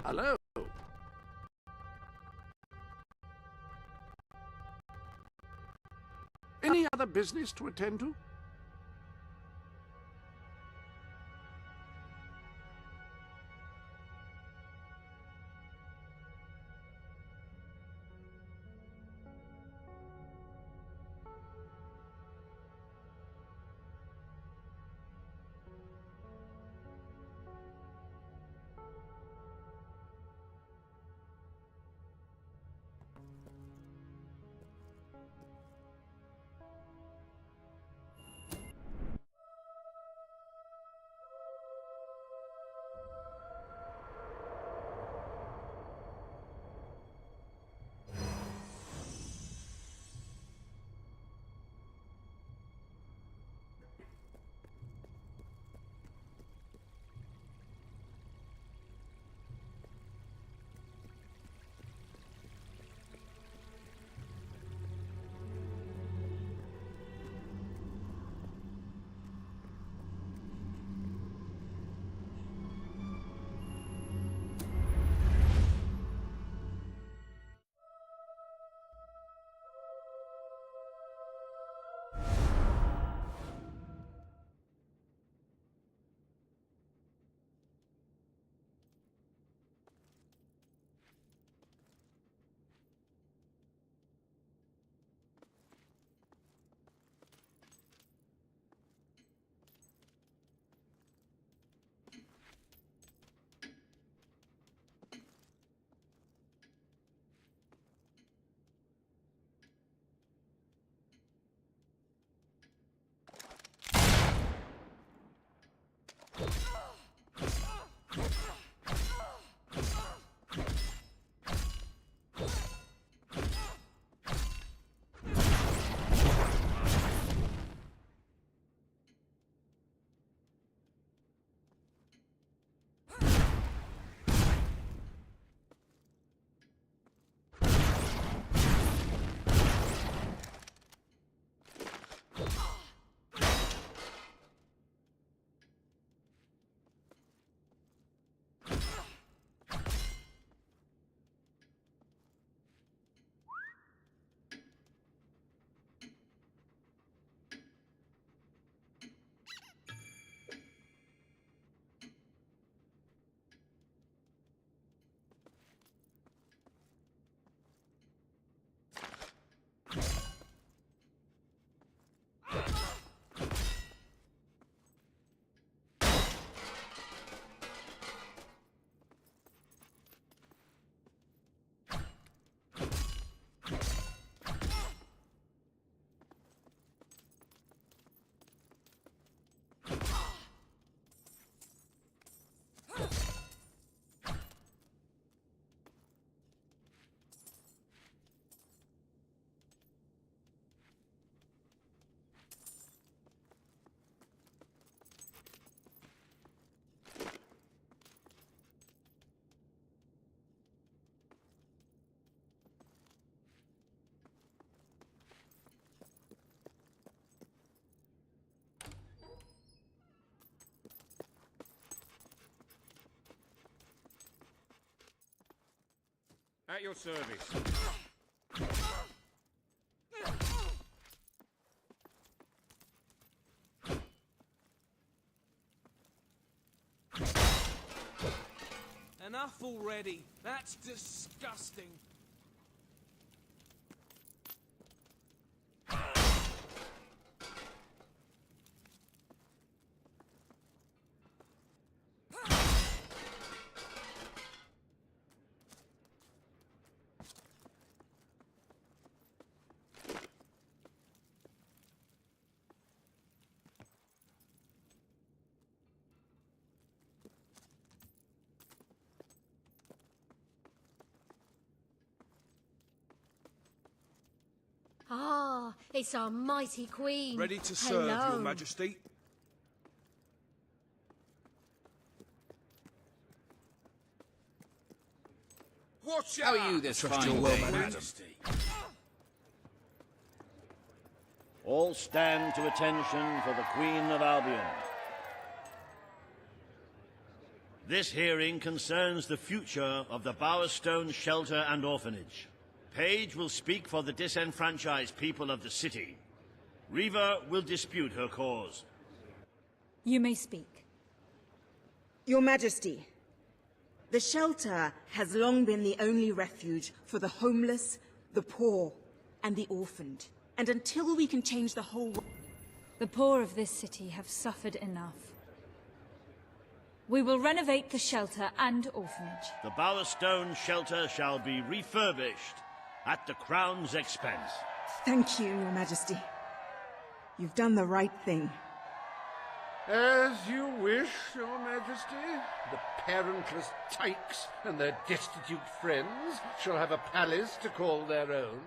Hello. Any other business to attend to? At your service. Enough already. That's disgusting. Ah, it's our mighty queen. Ready to serve, Hello. Your Majesty. Watch How out! are you this Trust fine your well, day, madam. Majesty? All stand to attention for the Queen of Albion. This hearing concerns the future of the Bowerstone Shelter and Orphanage. Paige will speak for the disenfranchised people of the city. Reva will dispute her cause. You may speak. Your Majesty, the shelter has long been the only refuge for the homeless, the poor, and the orphaned. And until we can change the whole world... The poor of this city have suffered enough. We will renovate the shelter and orphanage. The Bowerstone Shelter shall be refurbished at the Crown's expense. Thank you, Your Majesty. You've done the right thing. As you wish, Your Majesty. The parentless tykes and their destitute friends shall have a palace to call their own.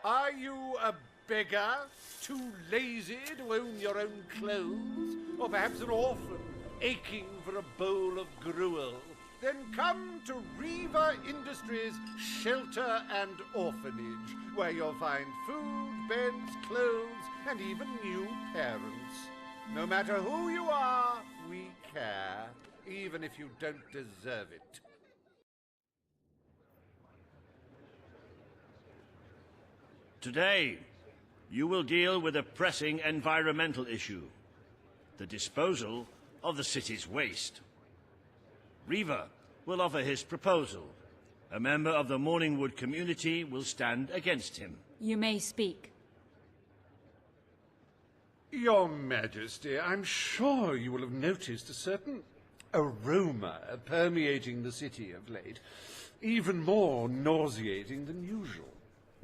Are you a beggar, too lazy to own your own clothes? Or perhaps an orphan, aching for a bowl of gruel? Then come to Reva Industries Shelter and Orphanage, where you'll find food, beds, clothes, and even new parents. No matter who you are, we care, even if you don't deserve it. Today, you will deal with a pressing environmental issue: the disposal of the city's waste. Reva will offer his proposal. A member of the Morningwood community will stand against him. You may speak. Your Majesty, I'm sure you will have noticed a certain aroma permeating the city of late, even more nauseating than usual.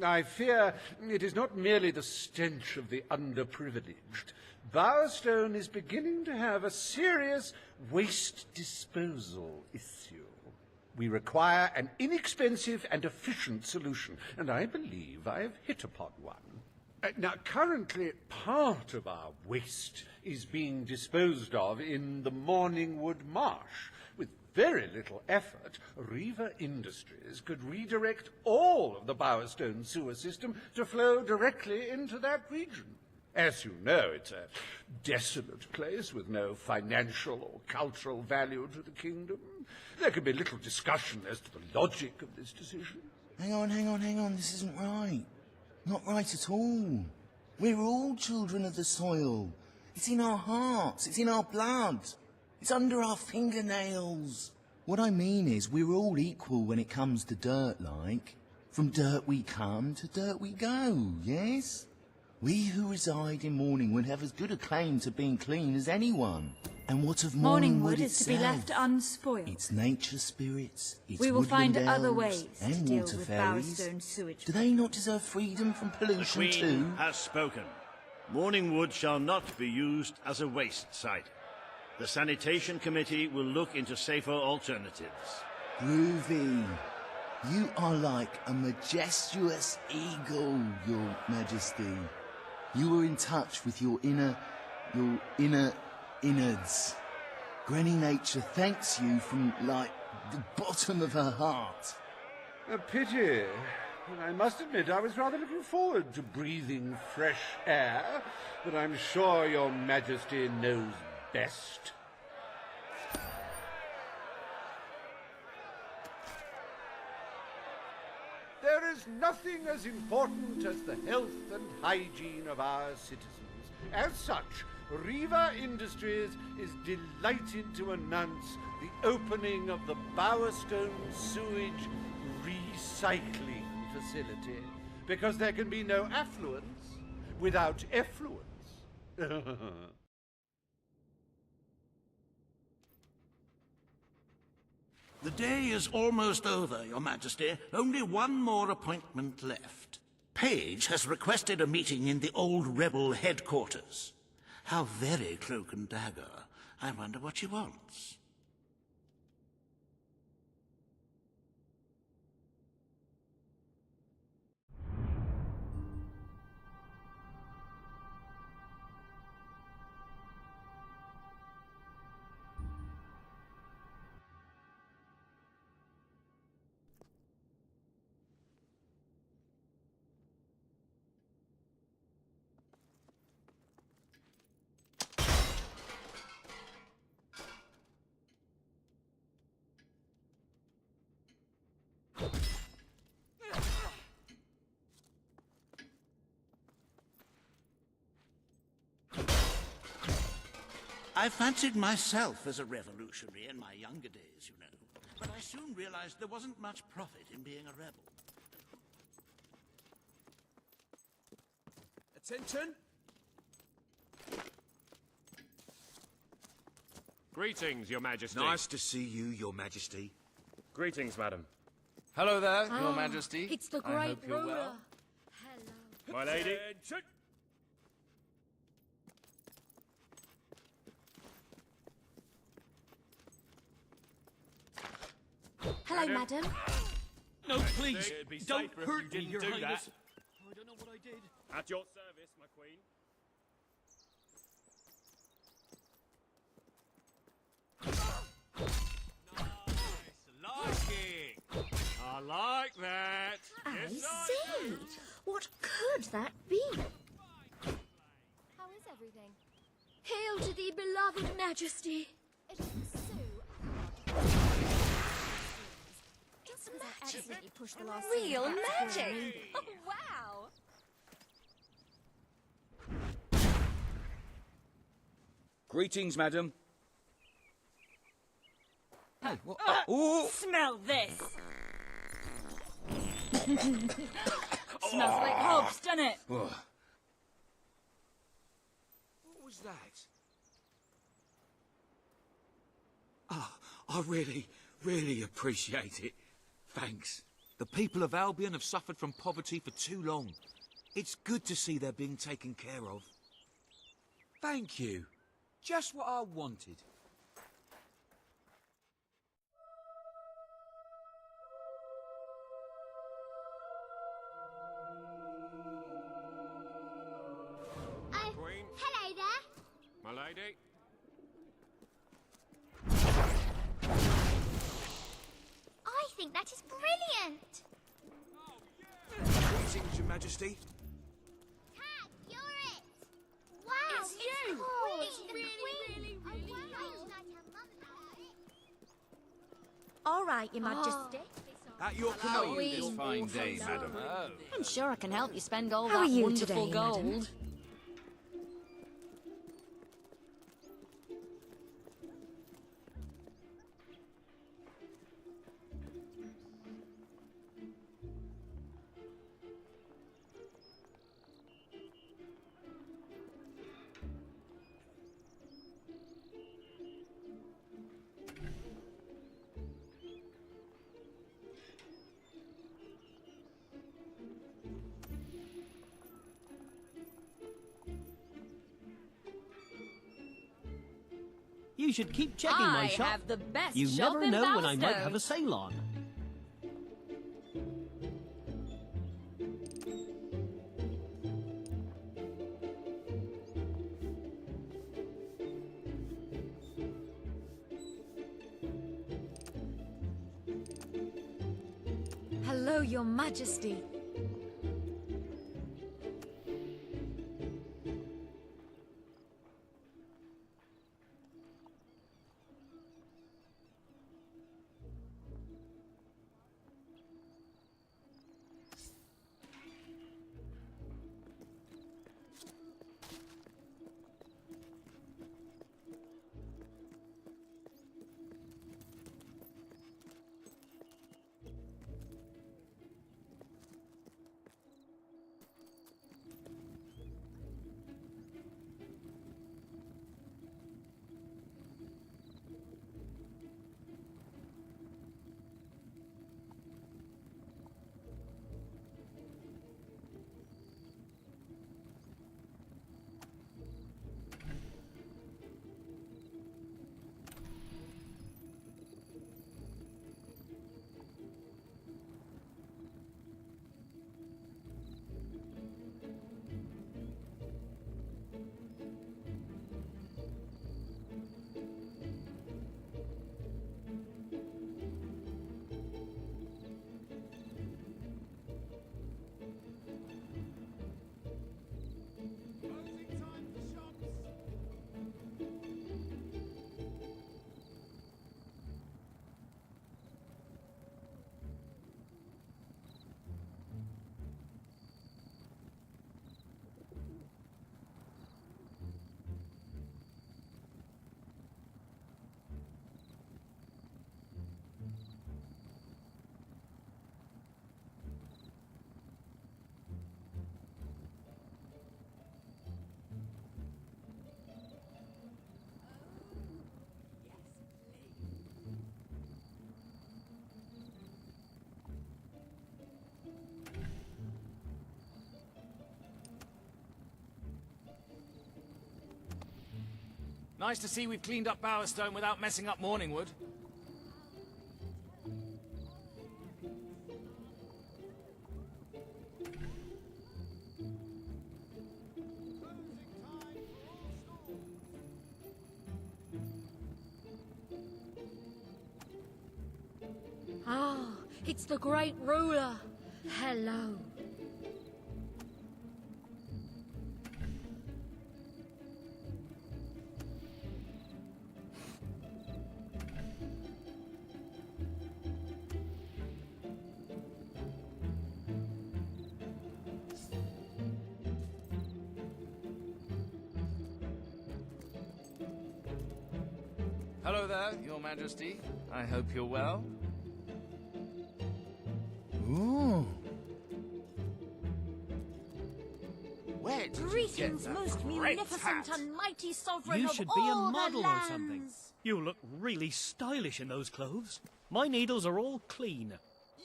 I fear it is not merely the stench of the underprivileged. Bowerstone is beginning to have a serious waste disposal issue. We require an inexpensive and efficient solution, and I believe I have hit upon one. Now, currently, part of our waste is being disposed of in the Morningwood Marsh. With very little effort, Reva Industries could redirect all of the Bowerstone sewer system to flow directly into that region. As you know, it's a desolate place with no financial or cultural value to the kingdom. There can be little discussion as to the logic of this decision. Hang on, this isn't right. Not right at all. We're all children of the soil. It's in our hearts, it's in our blood. It's under our fingernails. What I mean is, we're all equal when it comes to dirt, like. From dirt we come to dirt we go, yes? We who reside in Morningwood have as good a claim to being clean as anyone. And what of Morningwood is to be itself? left unspoiled. Its nature spirits, its We will find woodland other elves, ways to and deal water with fairies. Bowerstone sewage. Do they not deserve freedom from The pollution Queen too? has spoken. Morningwood shall not be used as a waste site. The Sanitation Committee will look into safer alternatives. Groovy. You are like a majestuous eagle, Your Majesty. You are in touch with your inner innards. Granny Nature thanks you from, like, the bottom of her heart. A pity. I must admit I was rather looking forward to breathing fresh air, but I'm sure Your Majesty knows best. There is nothing as important as the health and hygiene of our citizens. As such, Reva Industries is delighted to announce the opening of the Bowerstone Sewage Recycling Facility, because there can be no affluence without effluence. The day is almost over, Your Majesty. Only one more appointment left. Paige has requested a meeting in the old rebel headquarters. How very cloak and dagger. I wonder what she wants. I fancied myself as a revolutionary in my younger days, you know. But I soon realized there wasn't much profit in being a rebel. Attention! Greetings, Your Majesty. Nice to see you, Your Majesty. Greetings, madam. Hello there, Your Majesty. It's the I great hope you're ruler. well. Hello. My lady. Attention! Hello, madam. No, please, It'd be don't safer if hurt you me, didn't Your do Highness. that. I don't know what I did. At your service, my queen. Nice, like it. I like that. I Yes, see. What could that be? How is everything? Hail to thee, beloved Majesty. It is Sue. It's I magic. accidentally pushed the last Real scene back before magic. I needed it. Oh, wow! Greetings, madam. Hey, what? Ooh! Smell this! Smells like hops, doesn't it? What was that? Ah, I really appreciate it. Thanks. The people of Albion have suffered from poverty for too long. It's good to see they're being taken care of. Thank you. Just what I wanted. Queen. Hello there. My lady. I think that is brilliant. Greetings, Your Majesty. Cat, you're it. Wow, It's you. Cool. It's the really, queen. really, Oh, really wow. All right, Your Majesty. At your How are command. you this fine day, madam? I'm sure I can help you spend all How that are you wonderful today, gold. madam? You should keep checking my I shop. have the best You shop never in know when I might Balstow. have a sale on. Hello, Your Majesty. Nice to see we've cleaned up Bowerstone without messing up Morningwood. Ah, it's the great ruler. Hello. Hello there, Your Majesty. I hope you're well. Ooh. Where did Greetings, you get that most great munificent hat? and mighty sovereign You of should be a all model the or lands. something. You look really stylish in those clothes. My needles are all clean.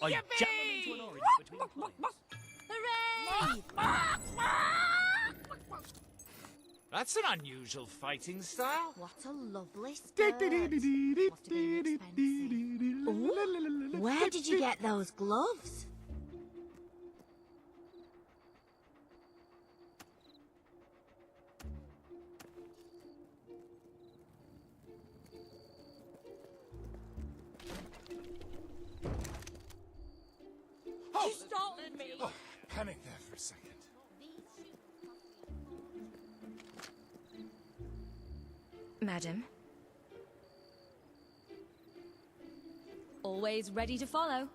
I jam them into an orange between clients. Hooray! That's an unusual fighting style. What a lovely skirt. Must have been expensive. Ooh, where did you get those gloves? Oh! You startled me. Oh, panic there for a second. Madam. Always ready to follow.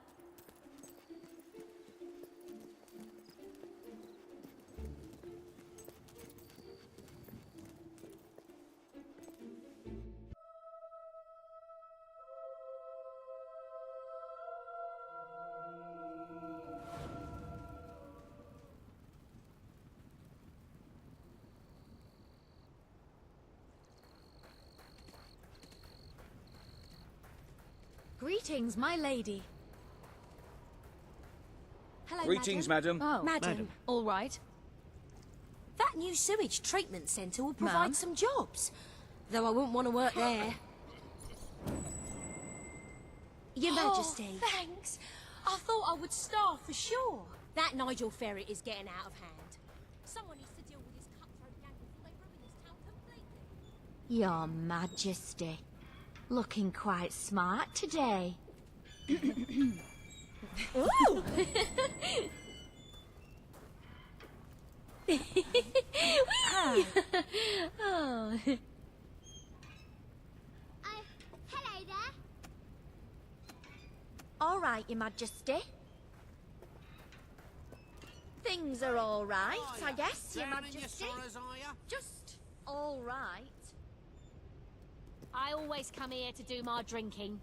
Greetings, my lady. Hello, Greetings, madam. Oh, Madam. All right. That new sewage treatment centre will provide Ma'am? some jobs. Though I wouldn't want to work there. Your Majesty. Oh, thanks. I thought I would starve for sure. That Nigel ferret is getting out of hand. Someone needs to deal with this cutthroat gang before they ruin this town completely. Your Majesty. Looking quite smart today. Ooh! Oh. Hello there. All right, Your Majesty. Things are all right, I guess, Your Majesty. Just all right. I always come here to do my drinking.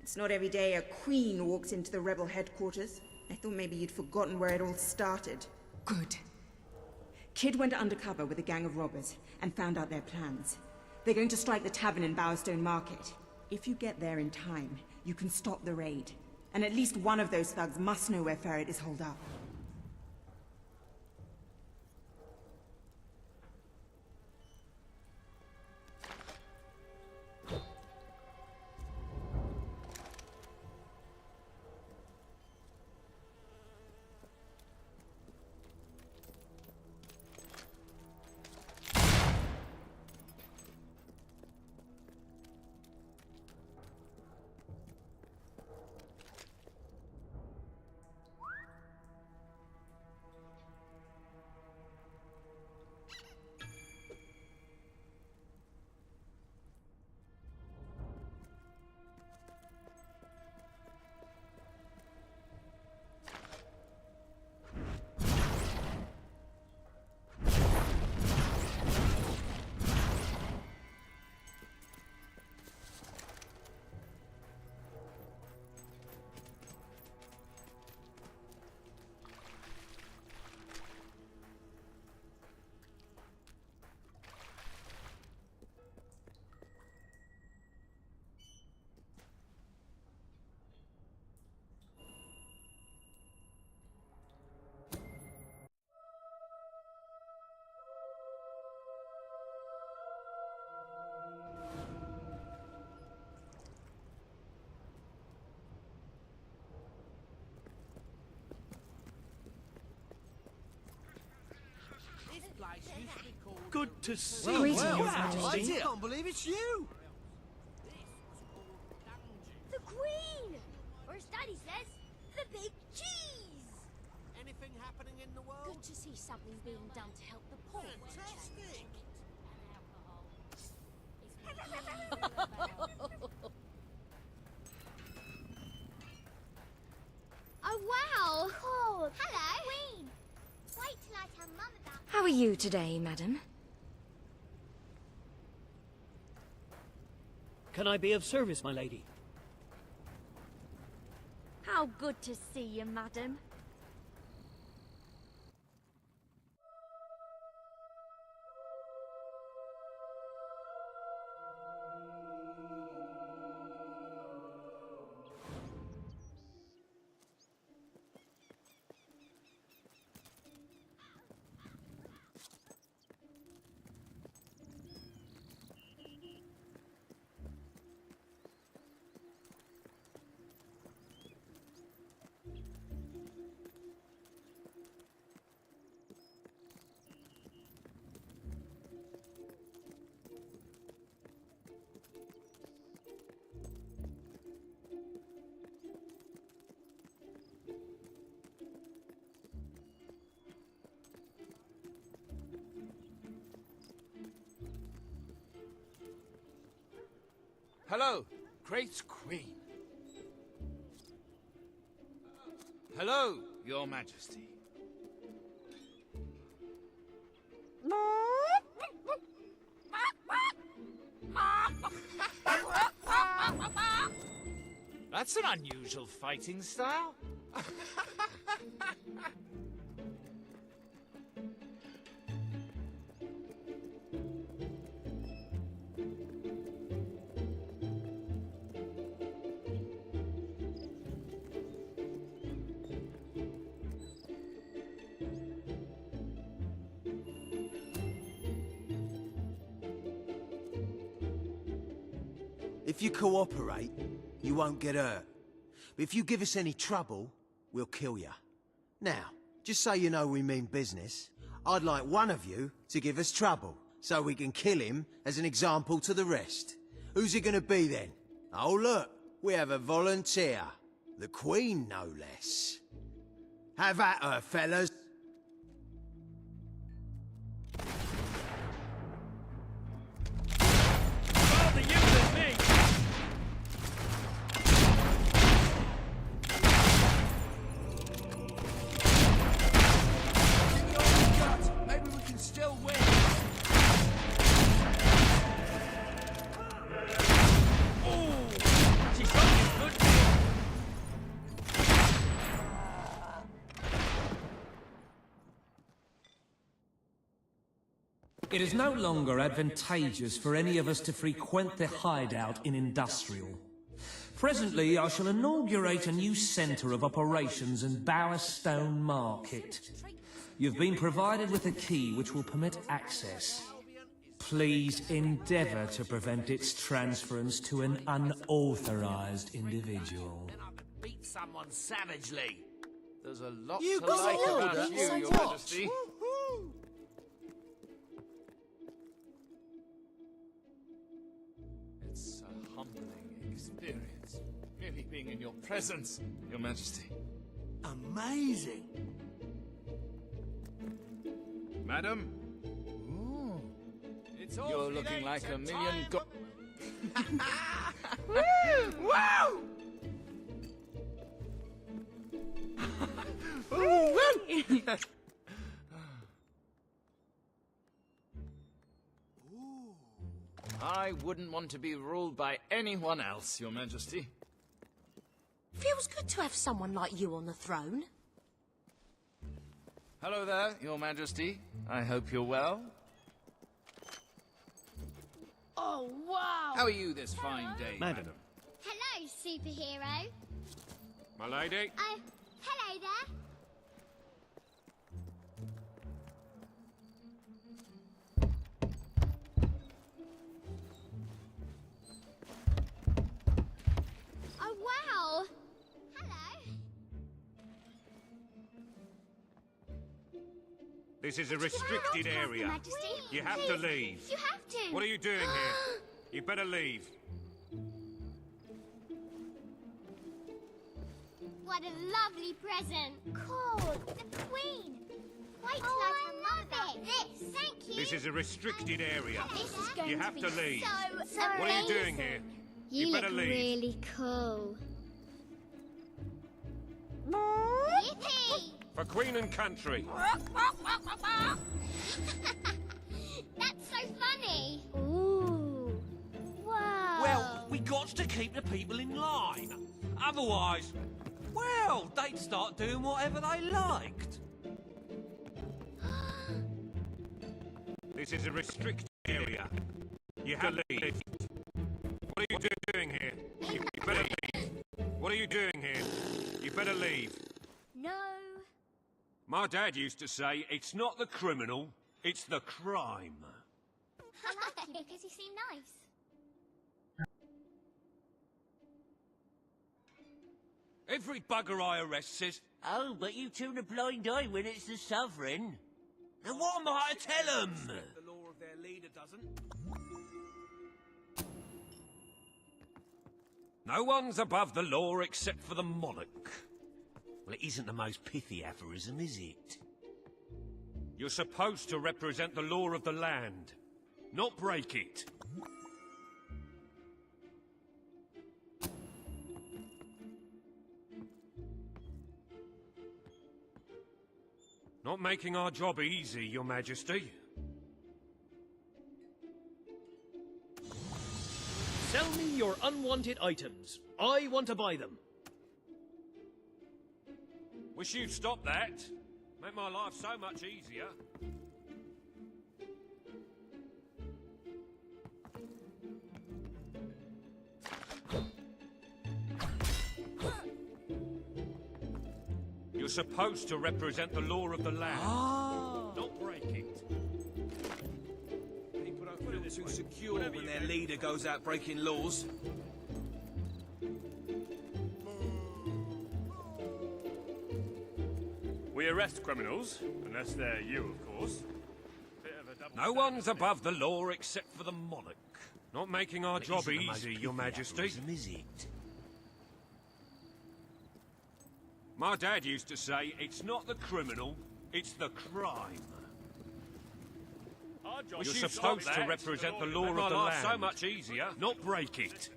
It's not every day a queen walks into the rebel headquarters. I thought maybe you'd forgotten where it all started. Good. Kid went undercover with a gang of robbers and found out their plans. They're going to strike the tavern in Bowerstone Market. If you get there in time, you can stop the raid. And at least one of those thugs must know where Ferret is holed up. good to see Greetings, you, Your Majesty. Majesty. I can't believe it's you! The Queen! Or as Daddy says, the big cheese! Anything happening in the world? Good to see something being done to help the poor. Fantastic! Oh, wow! Cool. Hello! Queen! Wait till I tell Mum about... How are you today, madam? Can I be of service, my lady? How good to see you, madam. Hello, great Queen. Hello, Your Majesty. That's an unusual fighting style. If you cooperate, you won't get hurt. But if you give us any trouble, we'll kill you. Now, just so you know we mean business, I'd like one of you to give us trouble, so we can kill him as an example to the rest. Who's it gonna be then? Oh look, we have a volunteer. The Queen, no less. Have at her, fellas. Rather you than me! Maybe we can still win. She's got you good. It is no longer advantageous for any of us to frequent the hideout in Industrial. Presently, I shall inaugurate a new centre of operations in Bowerstone Market. You've been provided with a key which will permit access. Please endeavour to prevent its transference to an unauthorised individual. Beat someone savagely. There's a lot You to got like an about order, you, so Your what? Majesty. It's a humbling experience, really being in your presence, Your Majesty. Amazing. Madam? It's You're looking like a million go- Wow! I wouldn't want to be ruled by anyone else, Your Majesty. Feels good to have someone like you on the throne. Hello there, Your Majesty. I hope you're well. Oh, wow! How are you this fine day, Madam. Hello, superhero. My lady? Oh, hello there. Oh, wow. Hello. This is a restricted area. Majesty. You have to leave. You have to. What are you doing here? You better leave. What a lovely present. Cool. The Queen. Wait till I tell Mum about this. Thank you. This is a restricted area. This is going You have to to be leave. so What are you doing amazing. here? You better look leave. really cool. Yippee! For Queen and Country. That's so funny. Ooh. Wow. Well, we got to keep the people in line. Otherwise, well, they'd start doing whatever they liked. This is a restricted area. You have to leave. What are you doing here? You better leave. What are you doing here? You better leave. No. My dad used to say, it's not the criminal, it's the crime. I like you because you seem nice. Every bugger I arrest says, "Oh, but you turn a blind eye when it's the Sovereign." Now what am I to tell them? The law of their leader doesn't. No one's above the law except for the monarch. Well, it isn't the most pithy aphorism, is it? You're supposed to represent the law of the land, not break it. Not making our job easy, Your Majesty. Sell me your unwanted items. I want to buy them. Wish you'd stop that. Make my life so much easier. You're supposed to represent the law of the land, not break it. People don't feel too secure when their leader goes out breaking laws. We arrest criminals, unless they're you, of course. No one's above the law except for the monarch. Not making our job easy, Your Majesty. Is it? My dad used to say, it's not the criminal, it's the crime. You're supposed to represent the law of the land. So much easier, not break it.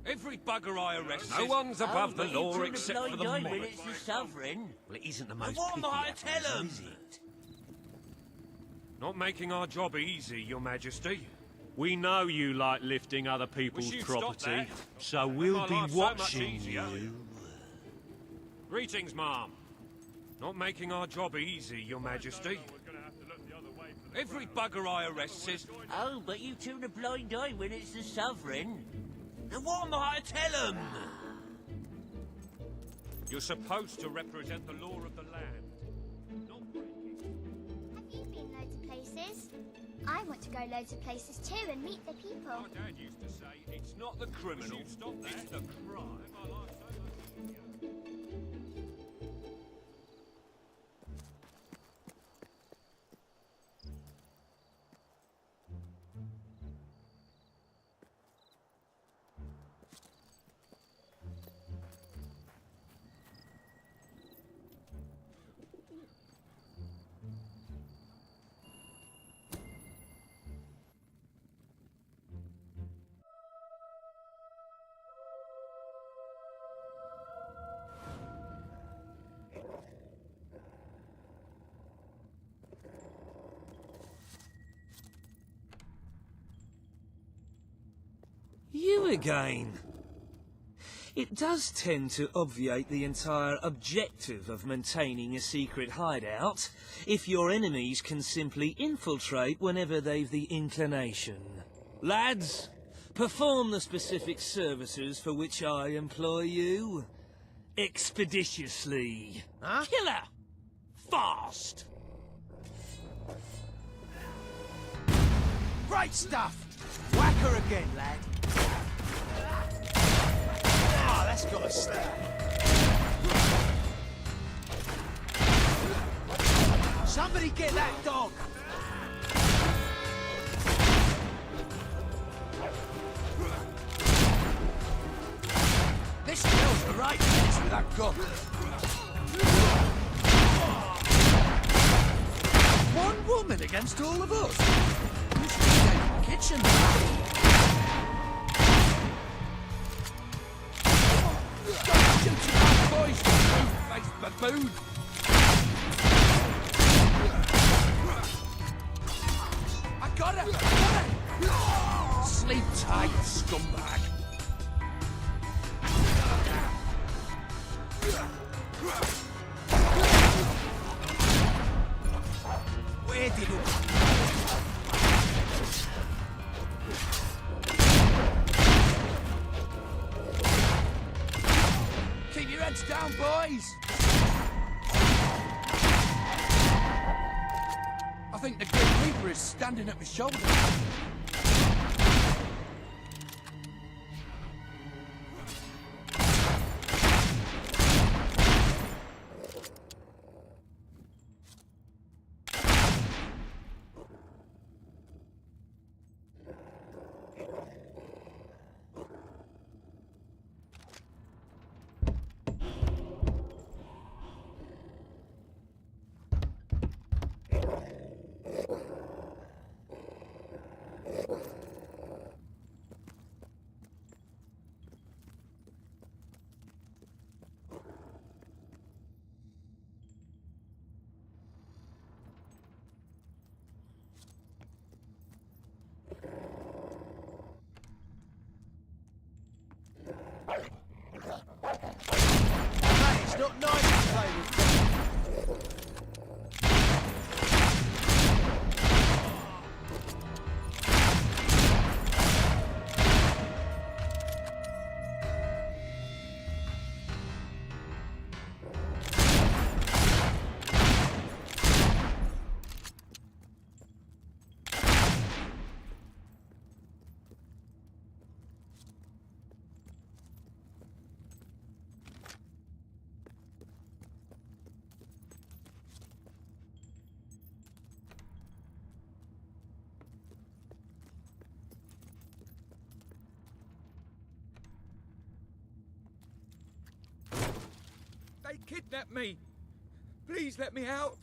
Every bugger I arrest. No one's above the law except for the monarch. It's the Sovereign. Well, it isn't the most What am pithy I to tell aphorism, them? is it? Not making our job easy, Your Majesty. We know you like lifting other people's Wish you'd stop property, that. so Make we'll my be life so much watching easier. you. Greetings, Ma'am. Not making our job easy, Your Majesty. Every bugger I arrest says, Oh, but you turn a blind eye when it's the Sovereign. Now what am I to tell them? you're supposed to represent the law of the land. Not break it. Have you been loads of places? I want to go loads of places too and meet the people. My dad used to say, it's not the criminal, it's the crime. My life so much easier. You again. It does tend to obviate the entire objective of maintaining a secret hideout if your enemies can simply infiltrate whenever they've the inclination. Lads, perform the specific services for which I employ you. Expeditiously. Huh? Killer! Fast! Great stuff! Whack her again, lad. Ah, that's got a snap. Somebody get that dog! This girl's the right place with that gun. One woman against all of us. You should stay in the kitchen. Stop shooting our boys, you two-faced baboon. I got her! Sleep tight, scumbag. Where did it? Keep your heads down, boys! I think the Grim Reaper is standing at my shoulder. It's not nice to play with them. They kidnapped me. Please let me out.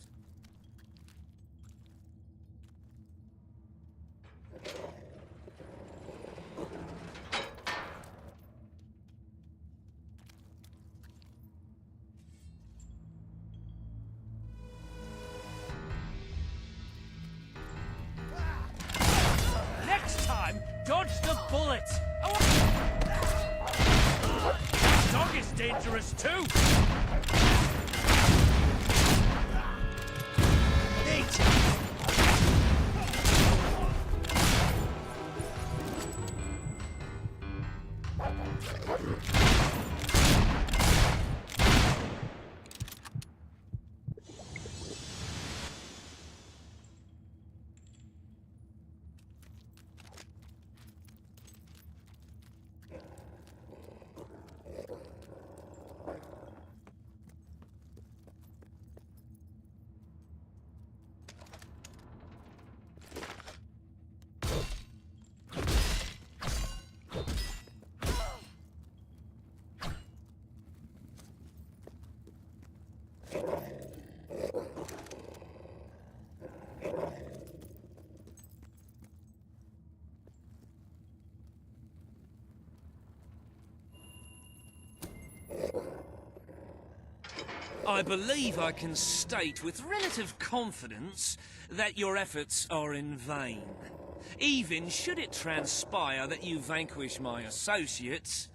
Next time, dodge the bullet! That dog is dangerous too! I believe I can state with relative confidence that your efforts are in vain. Even should it transpire that you vanquish my associates,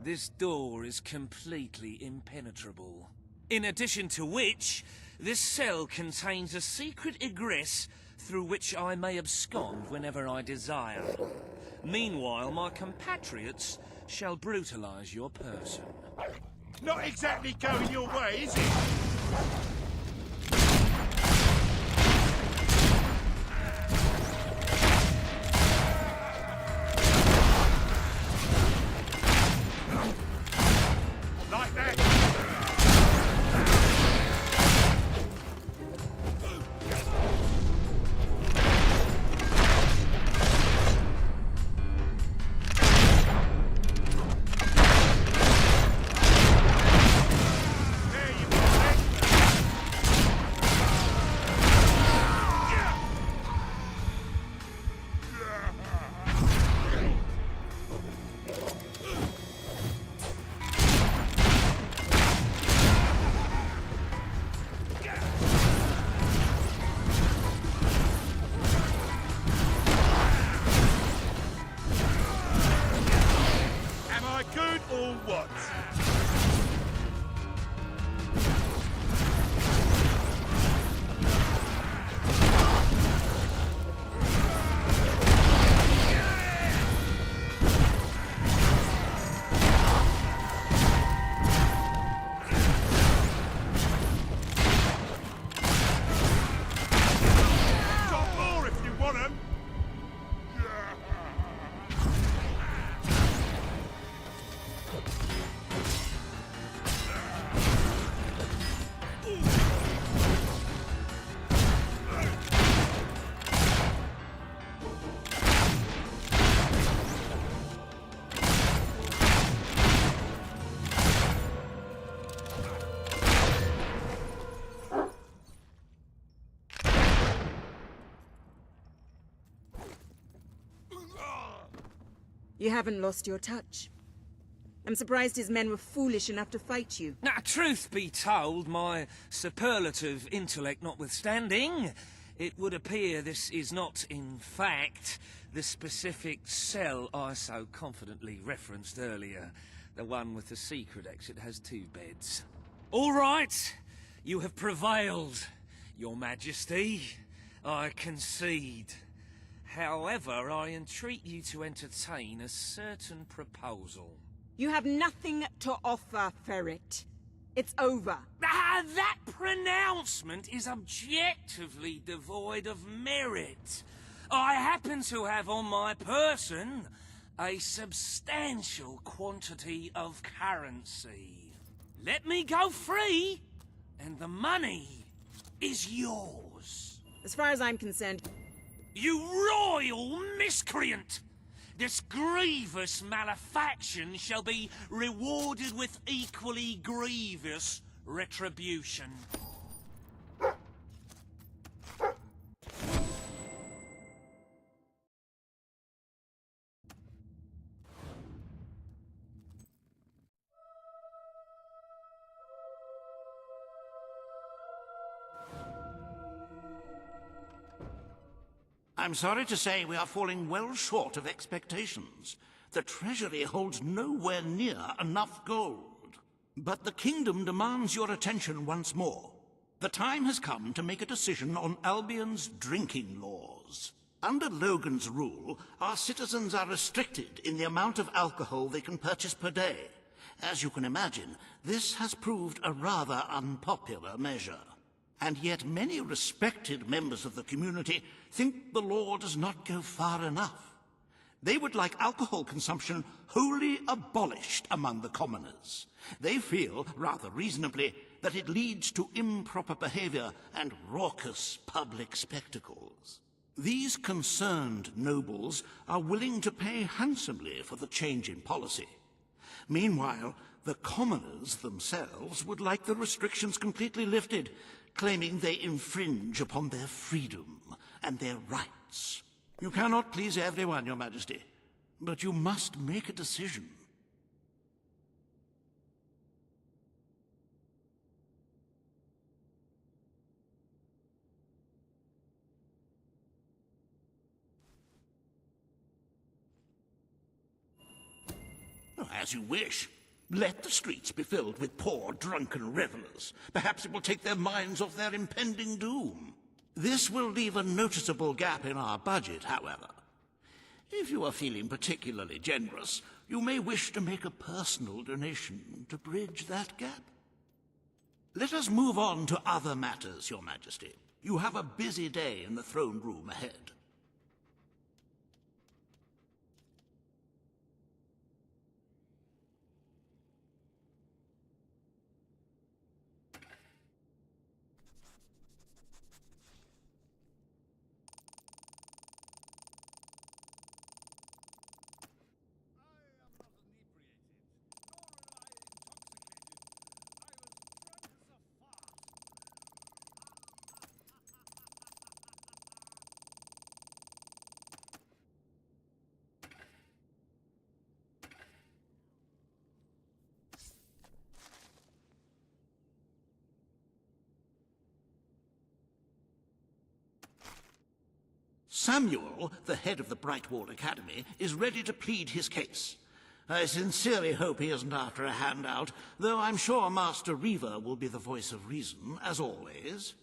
this door is completely impenetrable. In addition to which, this cell contains a secret egress through which I may abscond whenever I desire. Meanwhile, my compatriots shall brutalize your person. Not exactly going your way, is it? You haven't lost your touch. I'm surprised his men were foolish enough to fight you. Now, truth be told, my superlative intellect notwithstanding, it would appear this is not, in fact, the specific cell I so confidently referenced earlier. The one with the secret exit has 2 beds. All right, you have prevailed, Your Majesty. I concede. However, I entreat you to entertain a certain proposal. You have nothing to offer, Ferret. It's over. Ah, that pronouncement is objectively devoid of merit. I happen to have on my person a substantial quantity of currency. Let me go free, and the money is yours. As far as I'm concerned... You royal miscreant! This grievous malefaction shall be rewarded with equally grievous retribution. I'm sorry to say we are falling well short of expectations. The treasury holds nowhere near enough gold. But the kingdom demands your attention once more. The time has come to make a decision on Albion's drinking laws. Under Logan's rule, our citizens are restricted in the amount of alcohol they can purchase per day. As you can imagine, this has proved a rather unpopular measure. And yet many respected members of the community think the law does not go far enough. They would like alcohol consumption wholly abolished among the commoners. They feel, rather reasonably, that it leads to improper behavior and raucous public spectacles. These concerned nobles are willing to pay handsomely for the change in policy. Meanwhile, the commoners themselves would like the restrictions completely lifted, claiming they infringe upon their freedom and their rights. You cannot please everyone, Your Majesty, but you must make a decision. As you wish. Let the streets be filled with poor, drunken revelers. Perhaps it will take their minds off their impending doom. This will leave a noticeable gap in our budget, however. If you are feeling particularly generous, you may wish to make a personal donation to bridge that gap. Let us move on to other matters, Your Majesty. You have a busy day in the throne room ahead. Samuel, the head of the Brightwall Academy, is ready to plead his case. I sincerely hope he isn't after a handout, though I'm sure Master Reaver will be the voice of reason, as always.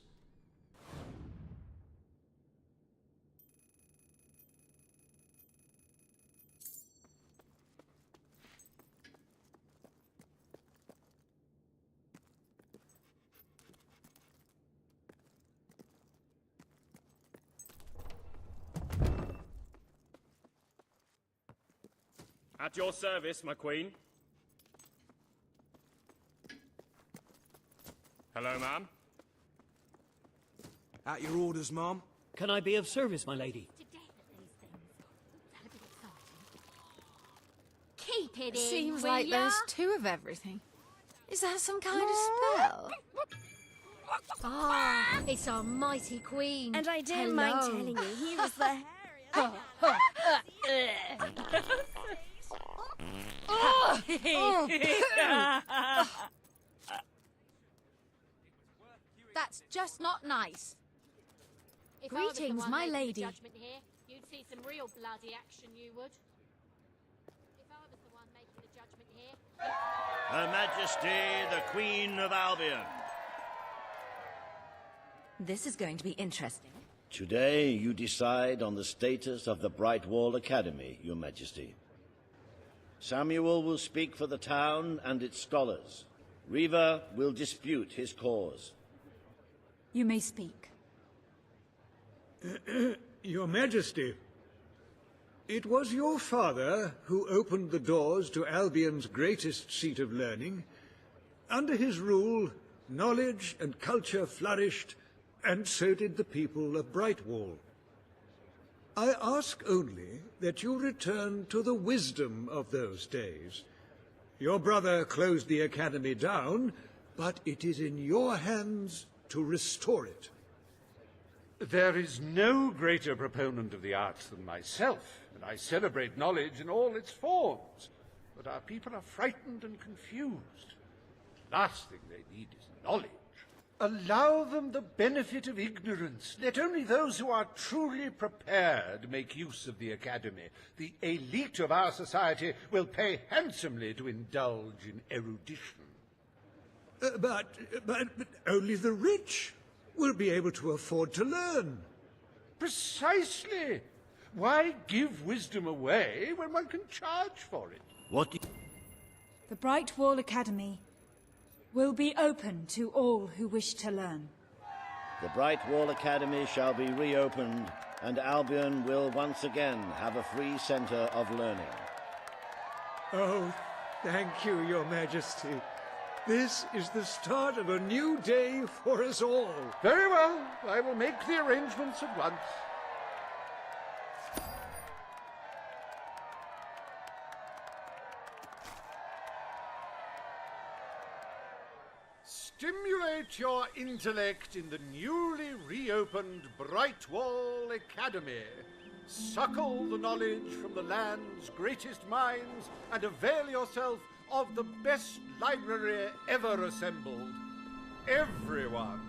At your service, my queen. Hello, ma'am. At your orders, ma'am. Can I be of service, my lady? Keep it in, Seems will like ya? there's 2 of everything. Is that some kind of spell? Ah, it's our mighty queen. And I don't mind telling you, he was the hairiest. That's just not nice. If I was the Greetings, one my making the lady. judgment here, you'd see some real bloody action, you would. If I was the one making the judgment here... Her Majesty, the Queen of Albion. This is going to be interesting. Today you decide on the status of the Brightwall Academy, Your Majesty. Samuel will speak for the town and its scholars. Riva will dispute his cause. You may speak. Your Majesty, it was your father who opened the doors to Albion's greatest seat of learning. Under his rule, knowledge and culture flourished, and so did the people of Brightwall. I ask only that you return to the wisdom of those days. Your brother closed the academy down, but it is in your hands to restore it. There is no greater proponent of the arts than myself, and I celebrate knowledge in all its forms. But our people are frightened and confused. The last thing they need is knowledge. Allow them the benefit of ignorance. Let only those who are truly prepared make use of the academy. The elite of our society will pay handsomely to indulge in erudition. But only the rich will be able to afford to learn. Precisely. Why give wisdom away when one can charge for it? What? The Brightwall Academy will be open to all who wish to learn. The Brightwall Academy shall be reopened, and Albion will once again have a free centre of learning. Oh, thank you, Your Majesty. This is the start of a new day for us all. Very well. I will make the arrangements at once. Stimulate your intellect in the newly reopened Brightwall Academy. Suckle the knowledge from the land's greatest minds and avail yourself of the best library ever assembled. Everyone,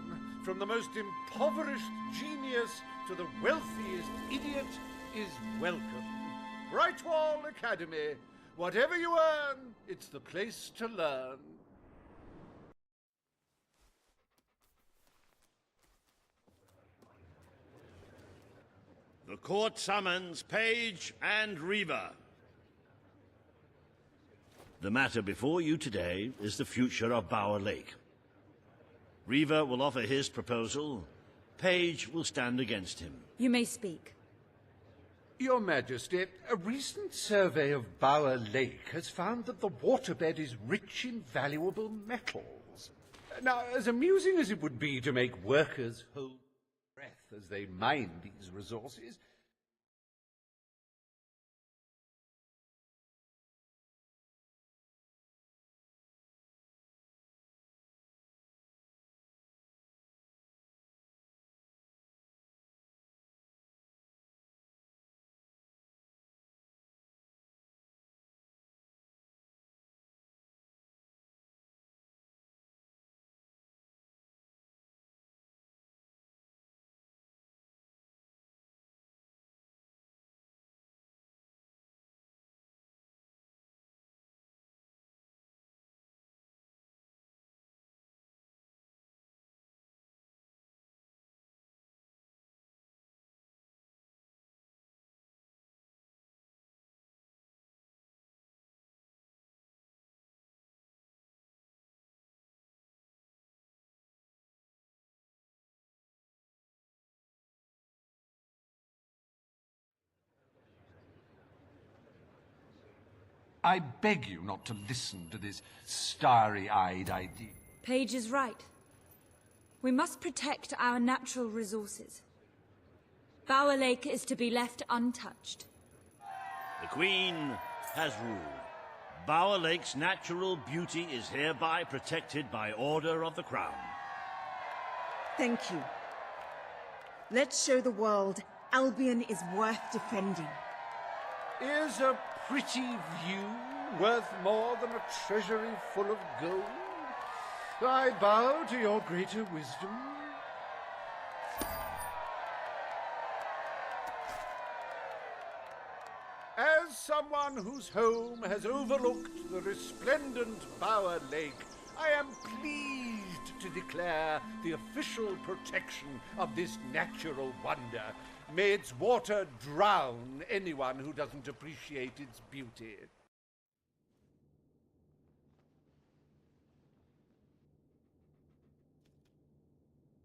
from the most impoverished genius to the wealthiest idiot, is welcome. Brightwall Academy. Whatever you earn, it's the place to learn. The court summons Page and Riva. The matter before you today is the future of Bower Lake. Riva will offer his proposal. Page will stand against him. You may speak. Your Majesty, a recent survey of Bower Lake has found that the waterbed is rich in valuable metals. Now, as amusing as it would be to make workers hold breath as they mine these resources, I beg you not to listen to this starry-eyed idea. Page is right. We must protect our natural resources. Bower Lake is to be left untouched. The Queen has ruled. Bower Lake's natural beauty is hereby protected by order of the Crown. Thank you. Let's show the world Albion is worth defending. Is a pretty view worth more than a treasury full of gold? I bow to your greater wisdom. As someone whose home has overlooked the resplendent Bower Lake, I am pleased to declare the official protection of this natural wonder. May its water drown anyone who doesn't appreciate its beauty.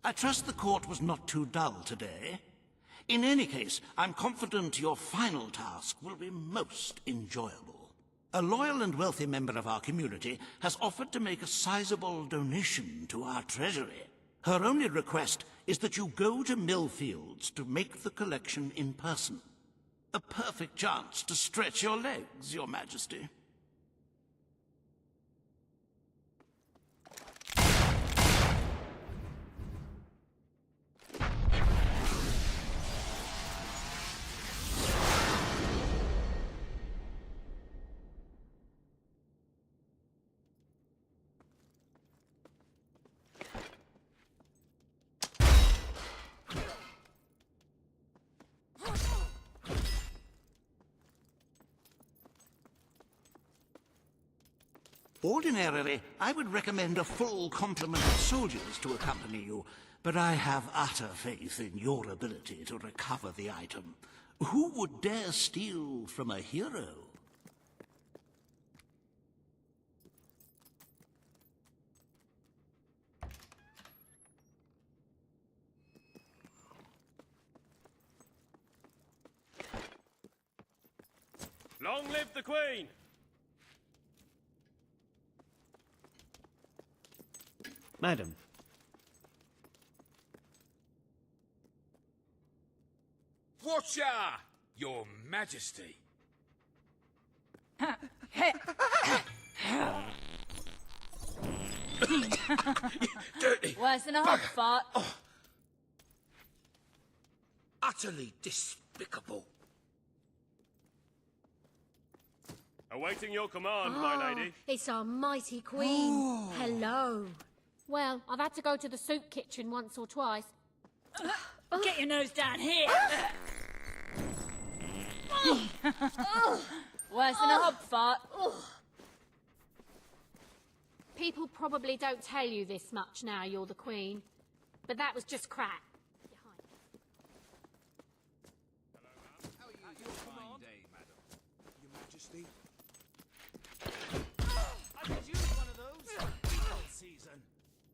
I trust the court was not too dull today. In any case, I'm confident your final task will be most enjoyable. A loyal and wealthy member of our community has offered to make a sizable donation to our treasury. Her only request is that you go to Millfields to make the collection in person. A perfect chance to stretch your legs, Your Majesty. Ordinarily, I would recommend a full complement of soldiers to accompany you, but I have utter faith in your ability to recover the item. Who would dare steal from a hero? Long live the Queen! Madam. Watcha, Your Majesty. Dirty. Worse than a hog fart. Utterly despicable. Awaiting your command, my lady. It's our mighty queen. Hello. Well, I've had to go to the soup kitchen once or twice. Get your nose down here. Worse than a hog fart. People probably don't tell you this much now you're the queen, but that was just crap. How are you? Your fine day, madam. Your Majesty. I could use one of those. Beetle season.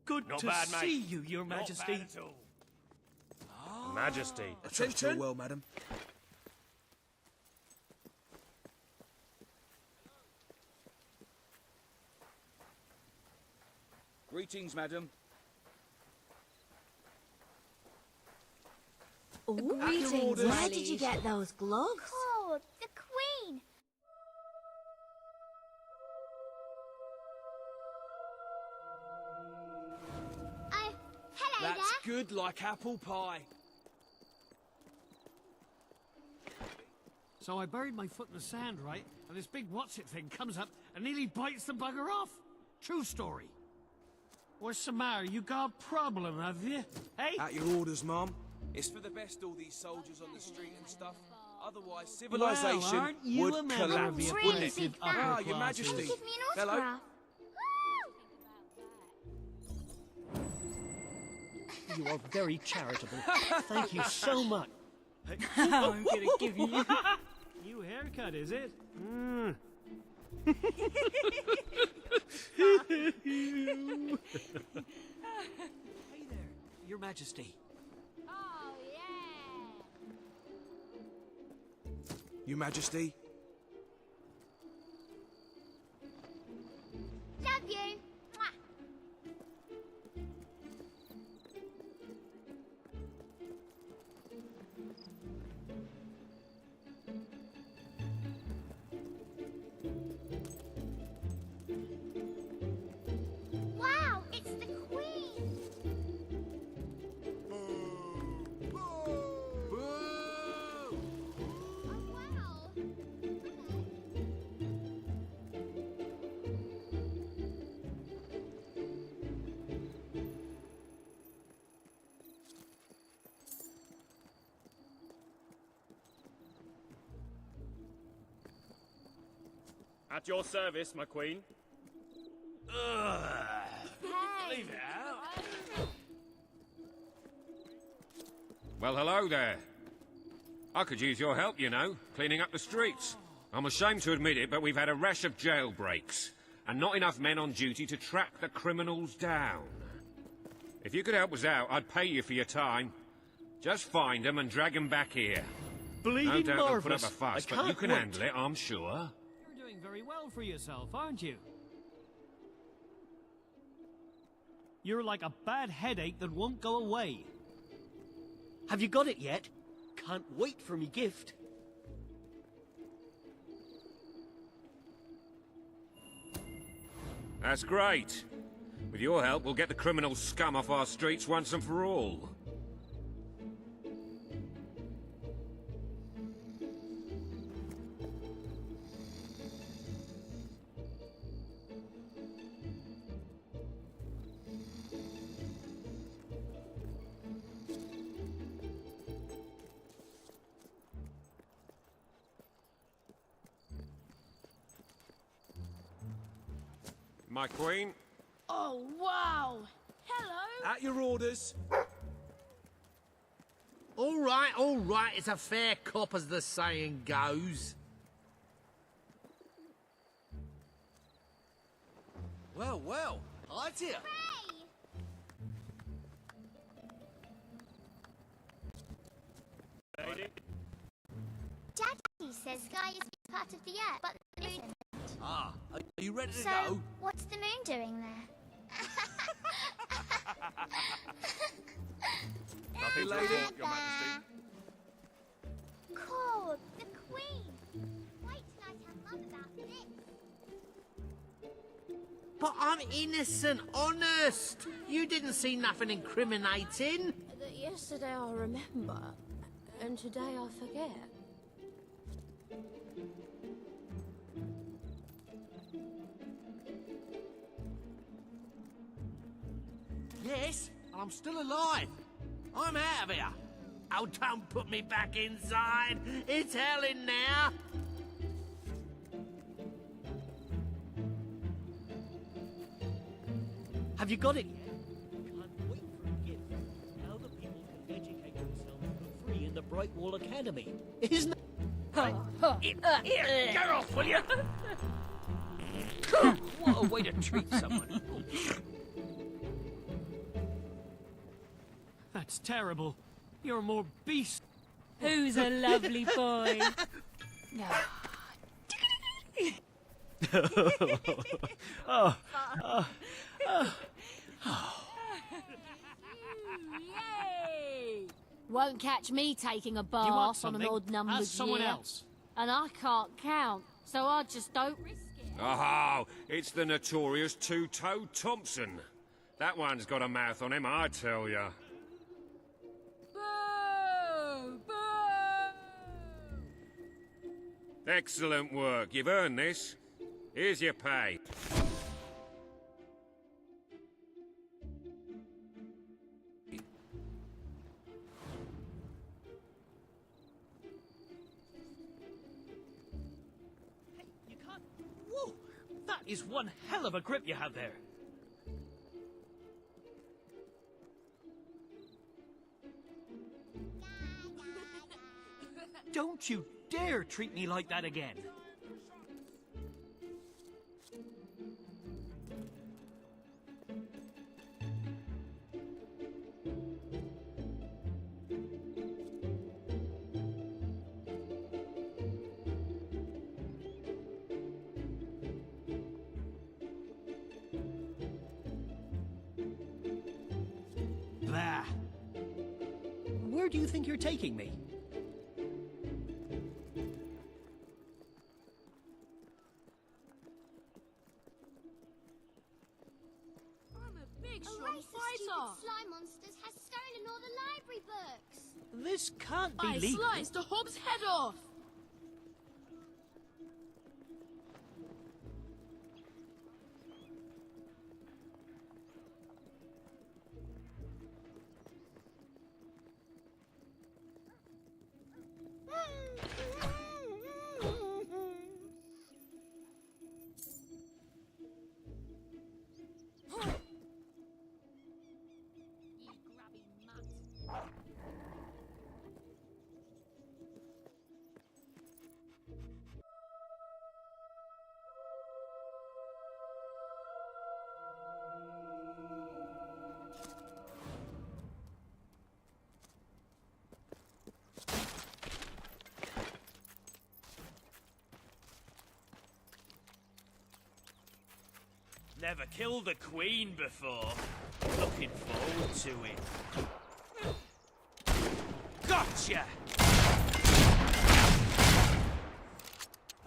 Good Not to bad, mate. see you, Your Majesty. Not bad at all. Majesty. Attention. Well, madam. Greetings, madam. Greetings. Where did you get those gloves? Cool, the Queen. Oh, hello That's there. good like apple pie. So I buried my foot in the sand, right? And this big what's-it thing comes up and nearly bites the bugger off. True story. What's the matter? You got a problem, have you? Hey? At your orders, Mom. It's for the best all these soldiers on the street and stuff. Otherwise, civilization aren't you would a member of collapse. the Really progressive big fan. upper Ah, Your classes? Majesty. Give me an Hello. autograph. You are very charitable. Thank you so much. I'm gonna give you. New haircut, is it? Hey there, Your Majesty. Oh, yeah. Your Majesty. Love you. Mwah. Wow, it's the Queen. Oh, wow. Hello. At your service, my queen. Leave it out. Well, hello there. I could use your help, you know, cleaning up the streets. I'm ashamed to admit it, but we've had a rash of jailbreaks, and not enough men on duty to track the criminals down. If you could help us out, I'd pay you for your time. Just find them and drag them back here. Bleeding no doubt they'll put up marvellous. a fuss, I but you can't can wait. handle it, I'm sure. You're doing very well for yourself, aren't you? You're like a bad headache that won't go away. Have you got it yet? Can't wait for me gift. That's great. With your help, we'll get the criminal scum off our streets once and for all. My queen? Oh, wow. Hello. At your orders. All right, it's a fair cop as the saying goes. Well, hi dear. Daddy says sky is part of the earth, but the moon isn't. Ah, are you ready to So, go? what's the moon doing there? Nothing to lady. report, Your Majesty. Cord, the Queen. Wait till I tell Mum about this. But I'm innocent, honest. You didn't see nothing incriminating. Yesterday I remember, and today I forget. Yes, and I'm still alive. I'm out of here. Oh, don't put me back inside. It's hell in there. Have you got it yet? Can't wait for a gift. Now the people can educate themselves for free in the Bright Wall Academy. Isn't it? Here, get off, will you? what a way to treat someone. That's terrible. You're more beast. Who's a lovely boy? Yay! Won't catch me taking a You want bath on an something? odd numbered Ask someone year. else. And I can't count, so I just don't risk it. Oh, it's the notorious Two-Toed Thompson. That one's got a mouth on him, I tell ya. Boo! Boo! Excellent work. You've earned this. Here's your pay. You can't. Whoa! That is one hell of a grip you have there. Don't you dare treat me like that again. Bah. Where do you think you're taking me? I'm a big, A strong race of fighter. stupid slime monsters has stolen all the library books. This can't be I legal. sliced a hob's head off. Never killed a queen before. Looking forward to it. Gotcha!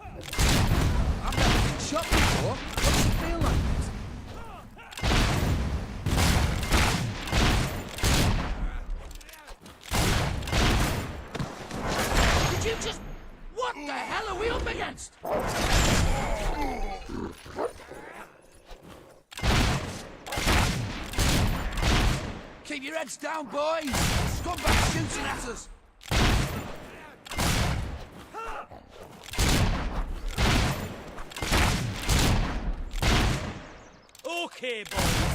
I've never been shot before. What's it feel like? Did you just... What the hell are we up against? Keep your heads down, boys! Scumbag shooting at us! Okay, boys.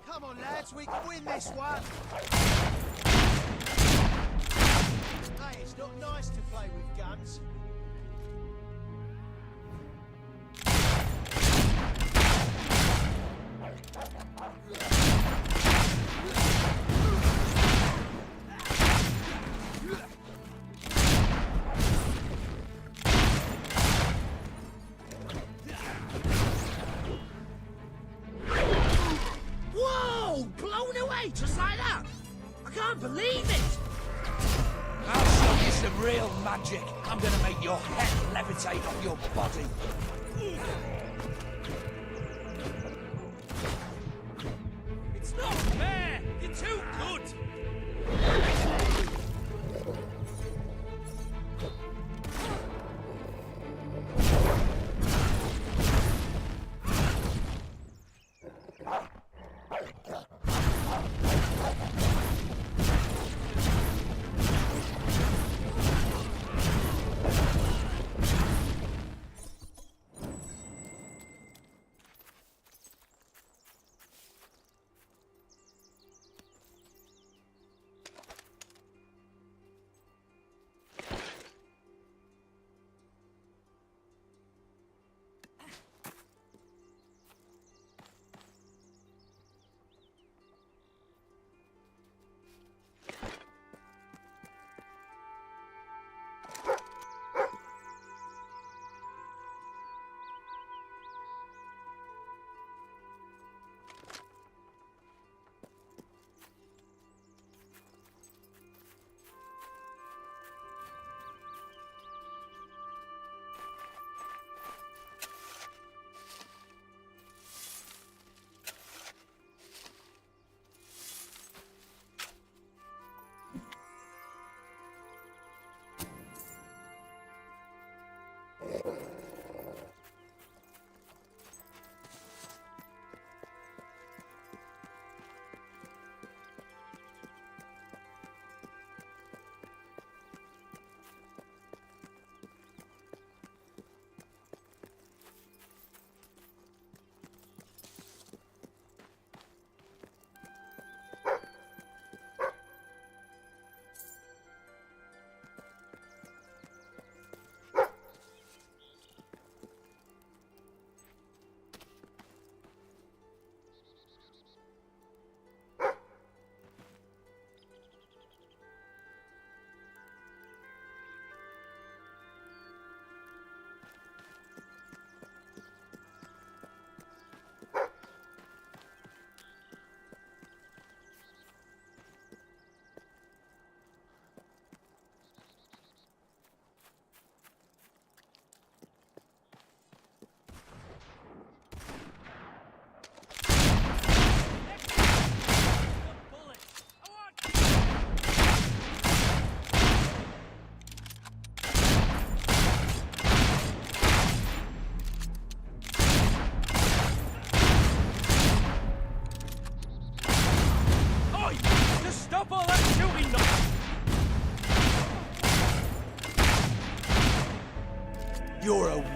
Come on, lads, we can win this one. Hey, it's not nice to play with guns. Just like that? I can't believe it! I'll show you some real magic. I'm gonna make your head levitate off your body. It's not fair! You're too good!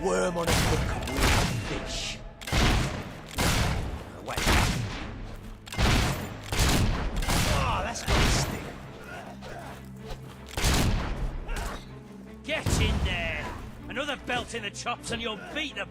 worm on a hook and we're a fish. Wait. Oh, that's got a stick. Get in there! Another belt in the chops and you'll beat the...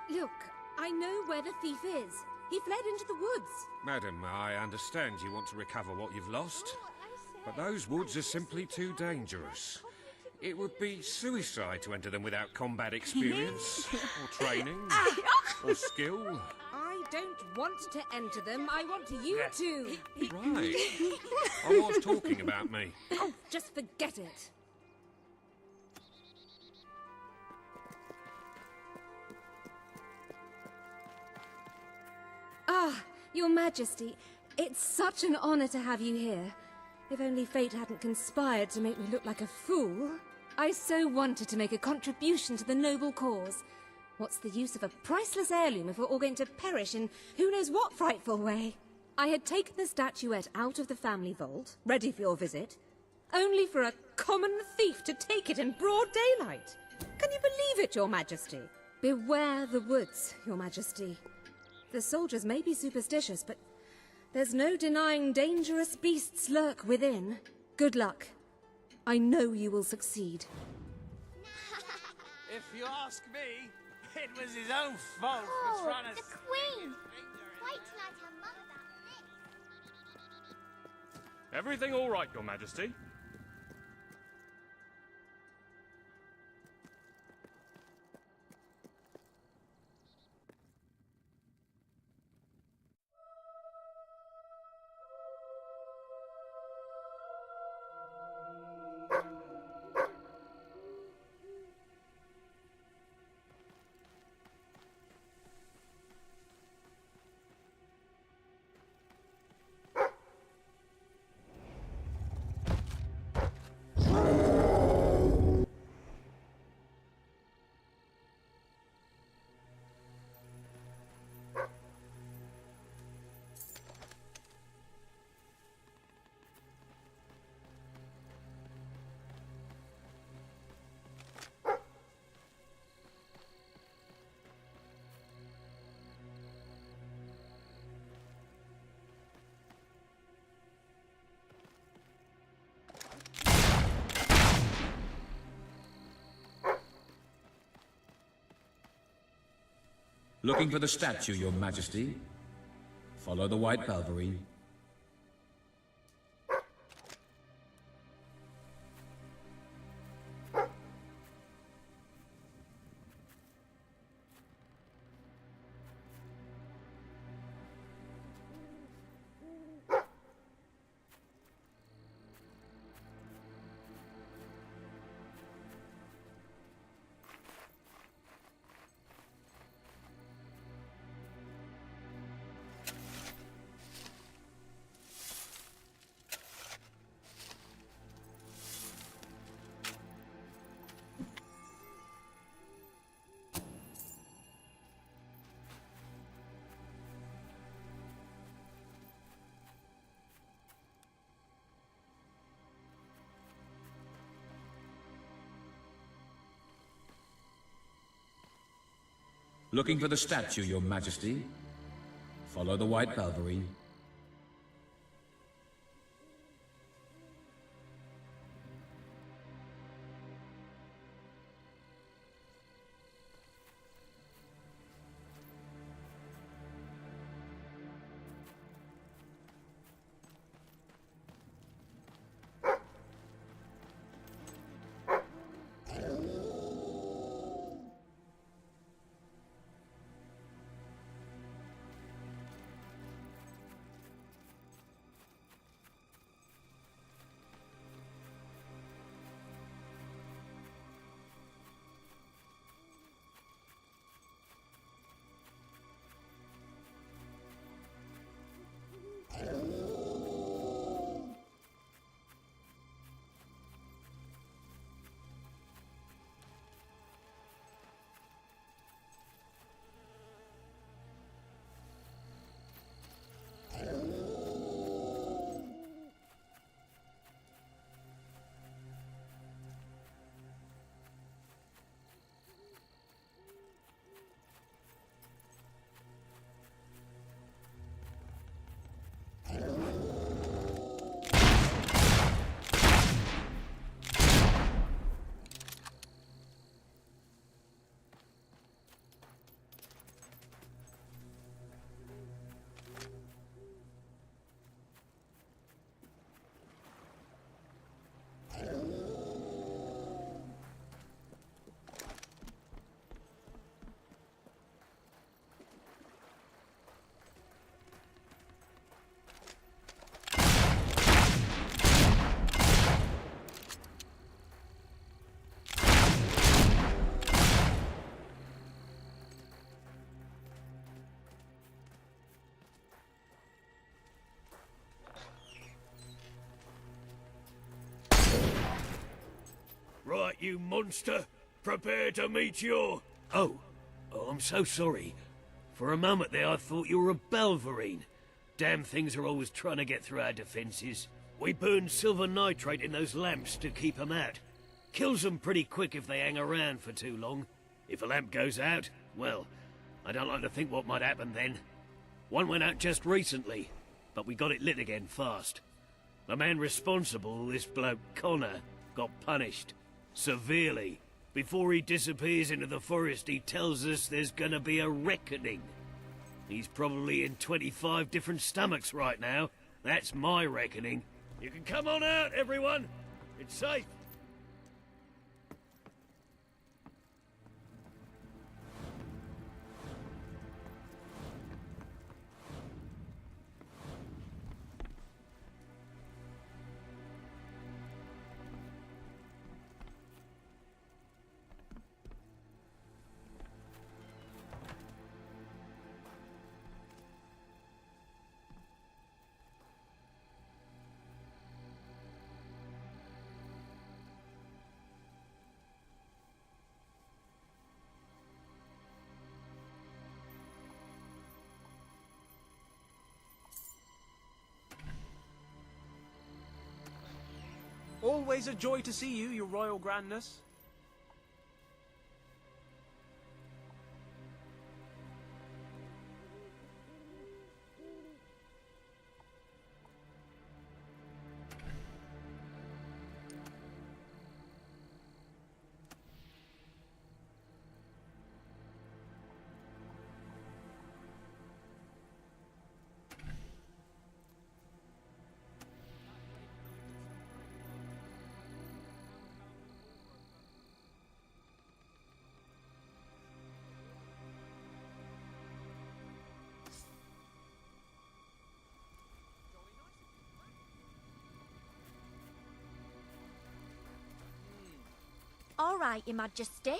Look, I know where the thief is. He fled into the woods. Madam, I understand you want to recover what you've lost, but those woods are simply too dangerous. It would be suicide to enter them without combat experience, or training, or skill. I don't want to enter them. I want you to. Right. I was talking about me. Oh, just forget it. Ah, Your Majesty, it's such an honor to have you here. If only fate hadn't conspired to make me look like a fool. I so wanted to make a contribution to the noble cause. What's the use of a priceless heirloom if we're all going to perish in who knows what frightful way? I had taken the statuette out of the family vault, ready for your visit, only for a common thief to take it in broad daylight. Can you believe it, Your Majesty? Beware the woods, Your Majesty. The soldiers may be superstitious, but there's no denying dangerous beasts lurk within. Good luck. I know you will succeed. If you ask me, it was his own fault for trying to... the Queen! Wait till I tell Mum about this. Everything all right, Your Majesty? Looking for the statue, Your Majesty. Follow the white Balverine. Looking for the statue, Your Majesty? Follow the white Balverine. Right, you monster. Prepare to meet your... Oh, I'm so sorry. For a moment there, I thought you were a Balverine. Damn things are always trying to get through our defences. We burn silver nitrate in those lamps to keep them out. Kills them pretty quick if they hang around for too long. If a lamp goes out, well, I don't like to think what might happen then. One went out just recently, but we got it lit again fast. The man responsible, this bloke Connor, got punished. Severely. Before he disappears into the forest, he tells us there's gonna be a reckoning. He's probably in 25 different stomachs right now. That's my reckoning. You can come on out, everyone. It's safe. Always a joy to see you, your royal grandness. All right, Your Majesty.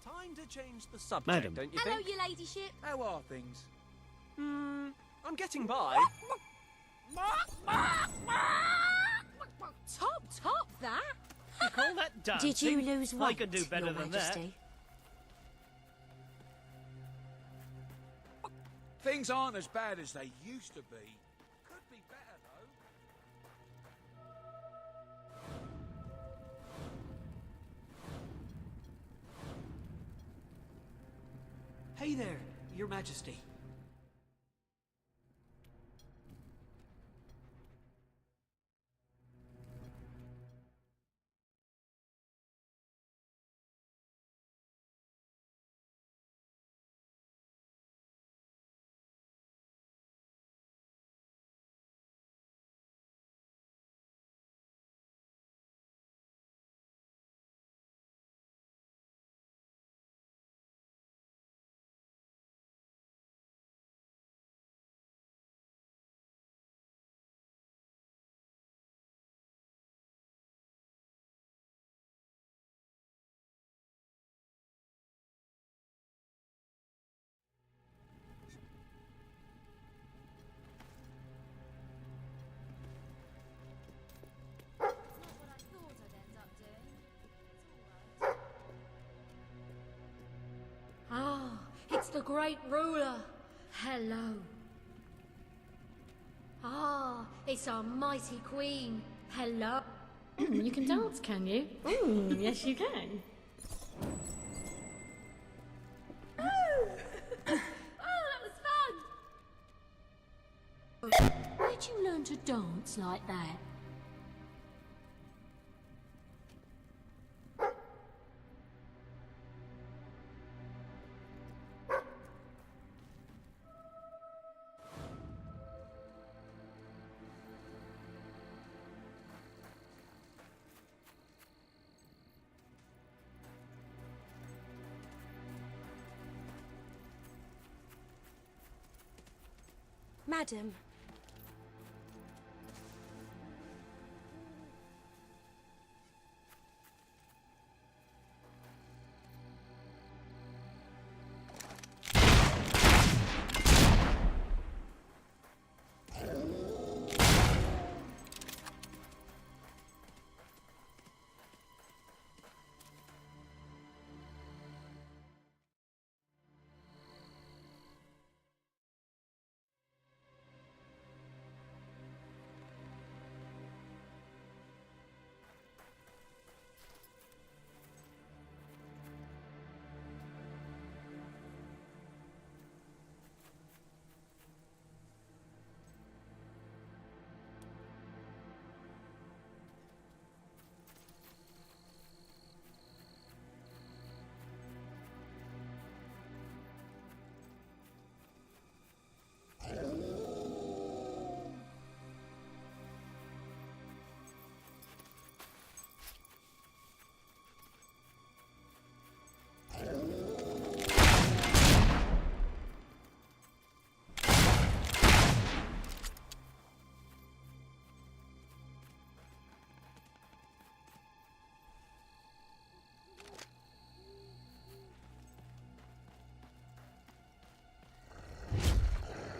Time to change the subject, Madam. don't you Hello, think? Your Ladyship. How are things? I'm getting by. Top that. You call that dancing? Did you lose I weight, can do better Your than Majesty? Things aren't as bad as they used to be. Could be better, though. Hey there, Your Majesty. Ah, it's the great ruler. Hello. Ah, it's our mighty queen. Hello. You can dance, can you? Yes, you can. Oh, that was fun. Where'd you learn to dance like that? Madam.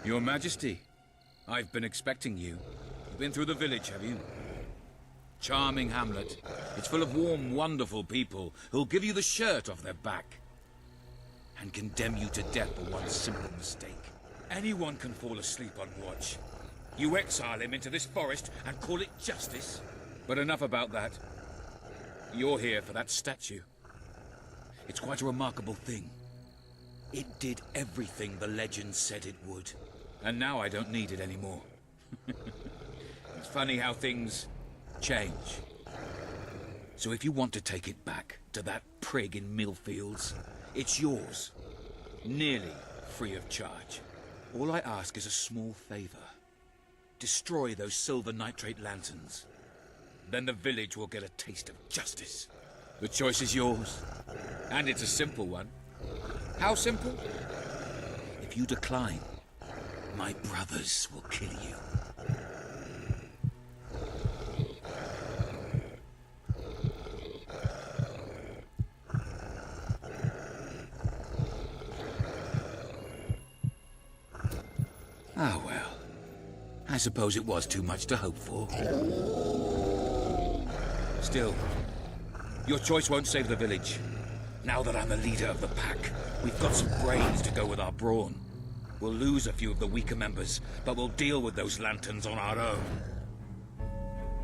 Your Majesty, I've been expecting you. You've been through the village, have you? Charming hamlet. It's full of warm, wonderful people who'll give you the shirt off their back and condemn you to death for one simple mistake. Anyone can fall asleep on watch. You exile him into this forest and call it justice? But enough about that. You're here for that statue. It's quite a remarkable thing. It did everything the legend said it would. And now I don't need it anymore. It's funny how things change. So if you want to take it back to that prig in Millfields, it's yours. Nearly free of charge. All I ask is a small favor. Destroy those silver nitrate lanterns. Then the village will get a taste of justice. The choice is yours. And it's a simple one. How simple? If you decline, my brothers will kill you. Ah, well. I suppose it was too much to hope for. Still, your choice won't save the village. Now that I'm the leader of the pack, we've got some brains to go with our brawn. We'll lose a few of the weaker members, but we'll deal with those lanterns on our own.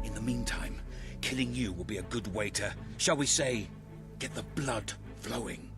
In the meantime, killing you will be a good way to, shall we say, get the blood flowing.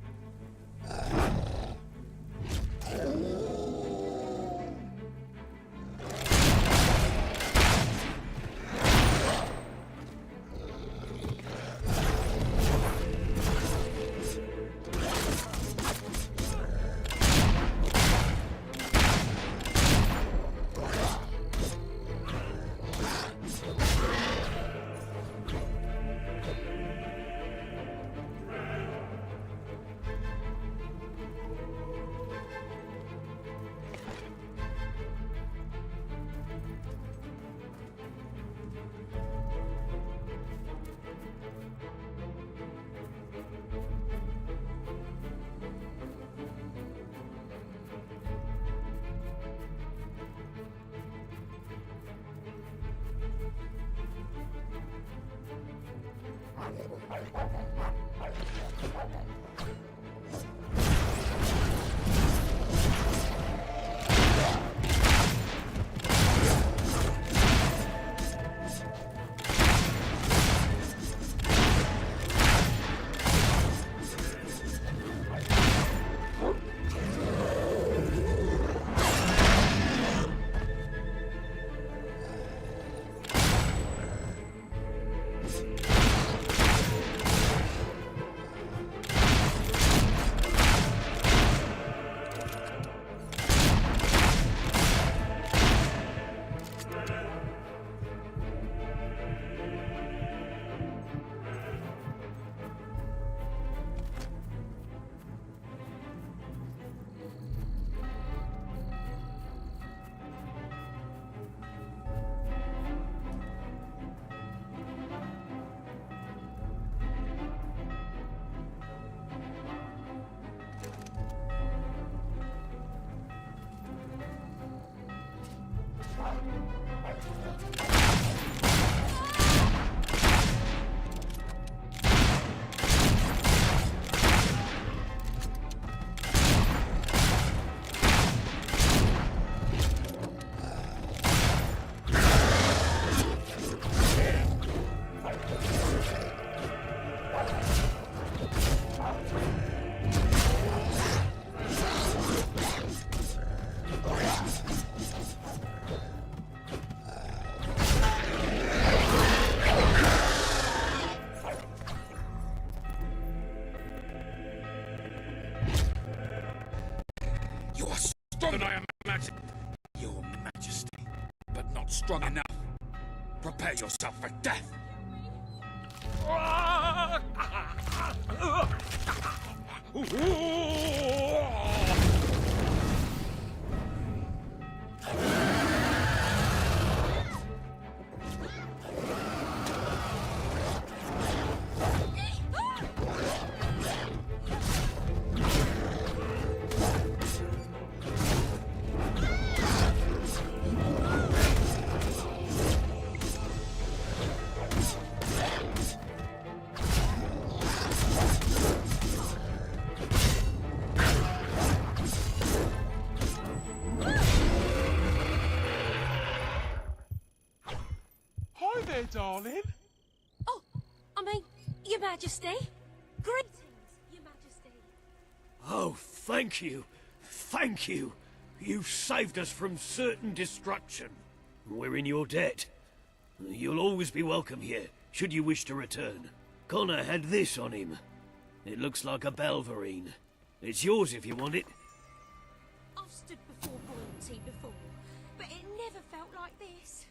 Than I imagine. Your Majesty, but not strong enough. Prepare yourself for death. Darling. Oh, I mean, Your Majesty. Greetings, Your Majesty. Oh, thank you. Thank you. You saved us from certain destruction. We're in your debt. You'll always be welcome here, should you wish to return. Connor had this on him. It looks like a Balverine. It's yours if you want it. I've stood before royalty before, but it never felt like this.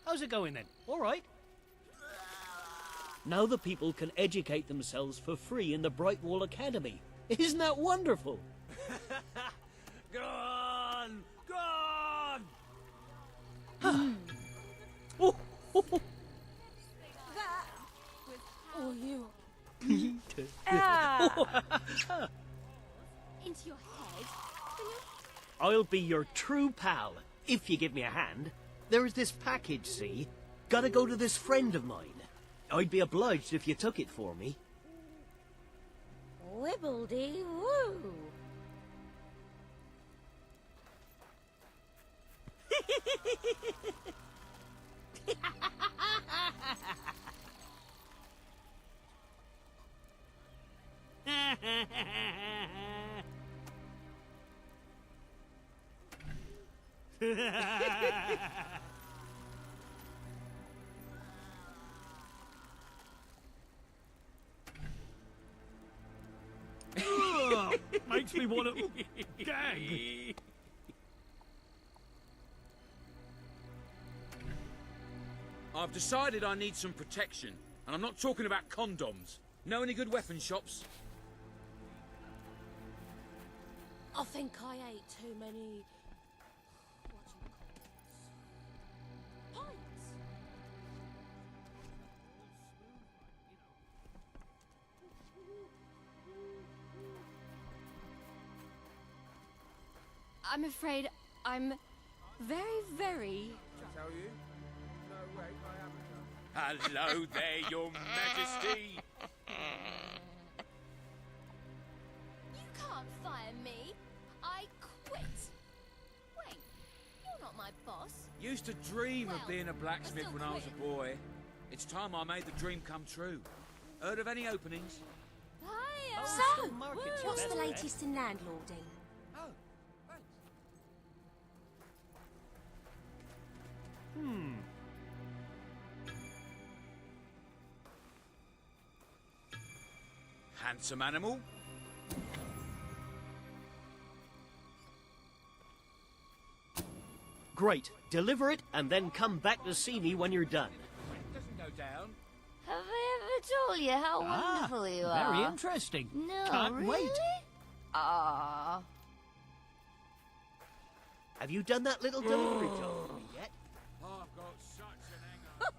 How's it going then? All right? Now the people can educate themselves for free in the Brightwall Academy. Isn't that wonderful? Go on! Go on! Oh, That was all you. Peter. Into your head. I'll be your true pal, if you give me a hand. There's this package, see? Gotta go to this friend of mine. I'd be obliged if you took it for me. Wibbledy-woo. Makes me want to gag. I've decided I need some protection, and I'm not talking about condoms. Know any good weapon shops? I think I ate too many... Pints. I'm afraid I'm very, very... Tell you? No, wait, I haven't done. Hello there, Your Majesty. You can't fire me. I quit. Wait, you're not my boss. Used to dream of being a blacksmith still when I was a boy. It's time I made the dream come true. Heard of any openings? Hiya. So, market's what's the better, eh? latest in landlording? Oh, thanks. Handsome animal. Great. Deliver it and then come back to see me when you're done. Doesn't go down. Have I ever told you how wonderful you are? Very interesting. No, Can't really? wait. Ah. Have you done that little delivery job for me yet? I've got such an anger.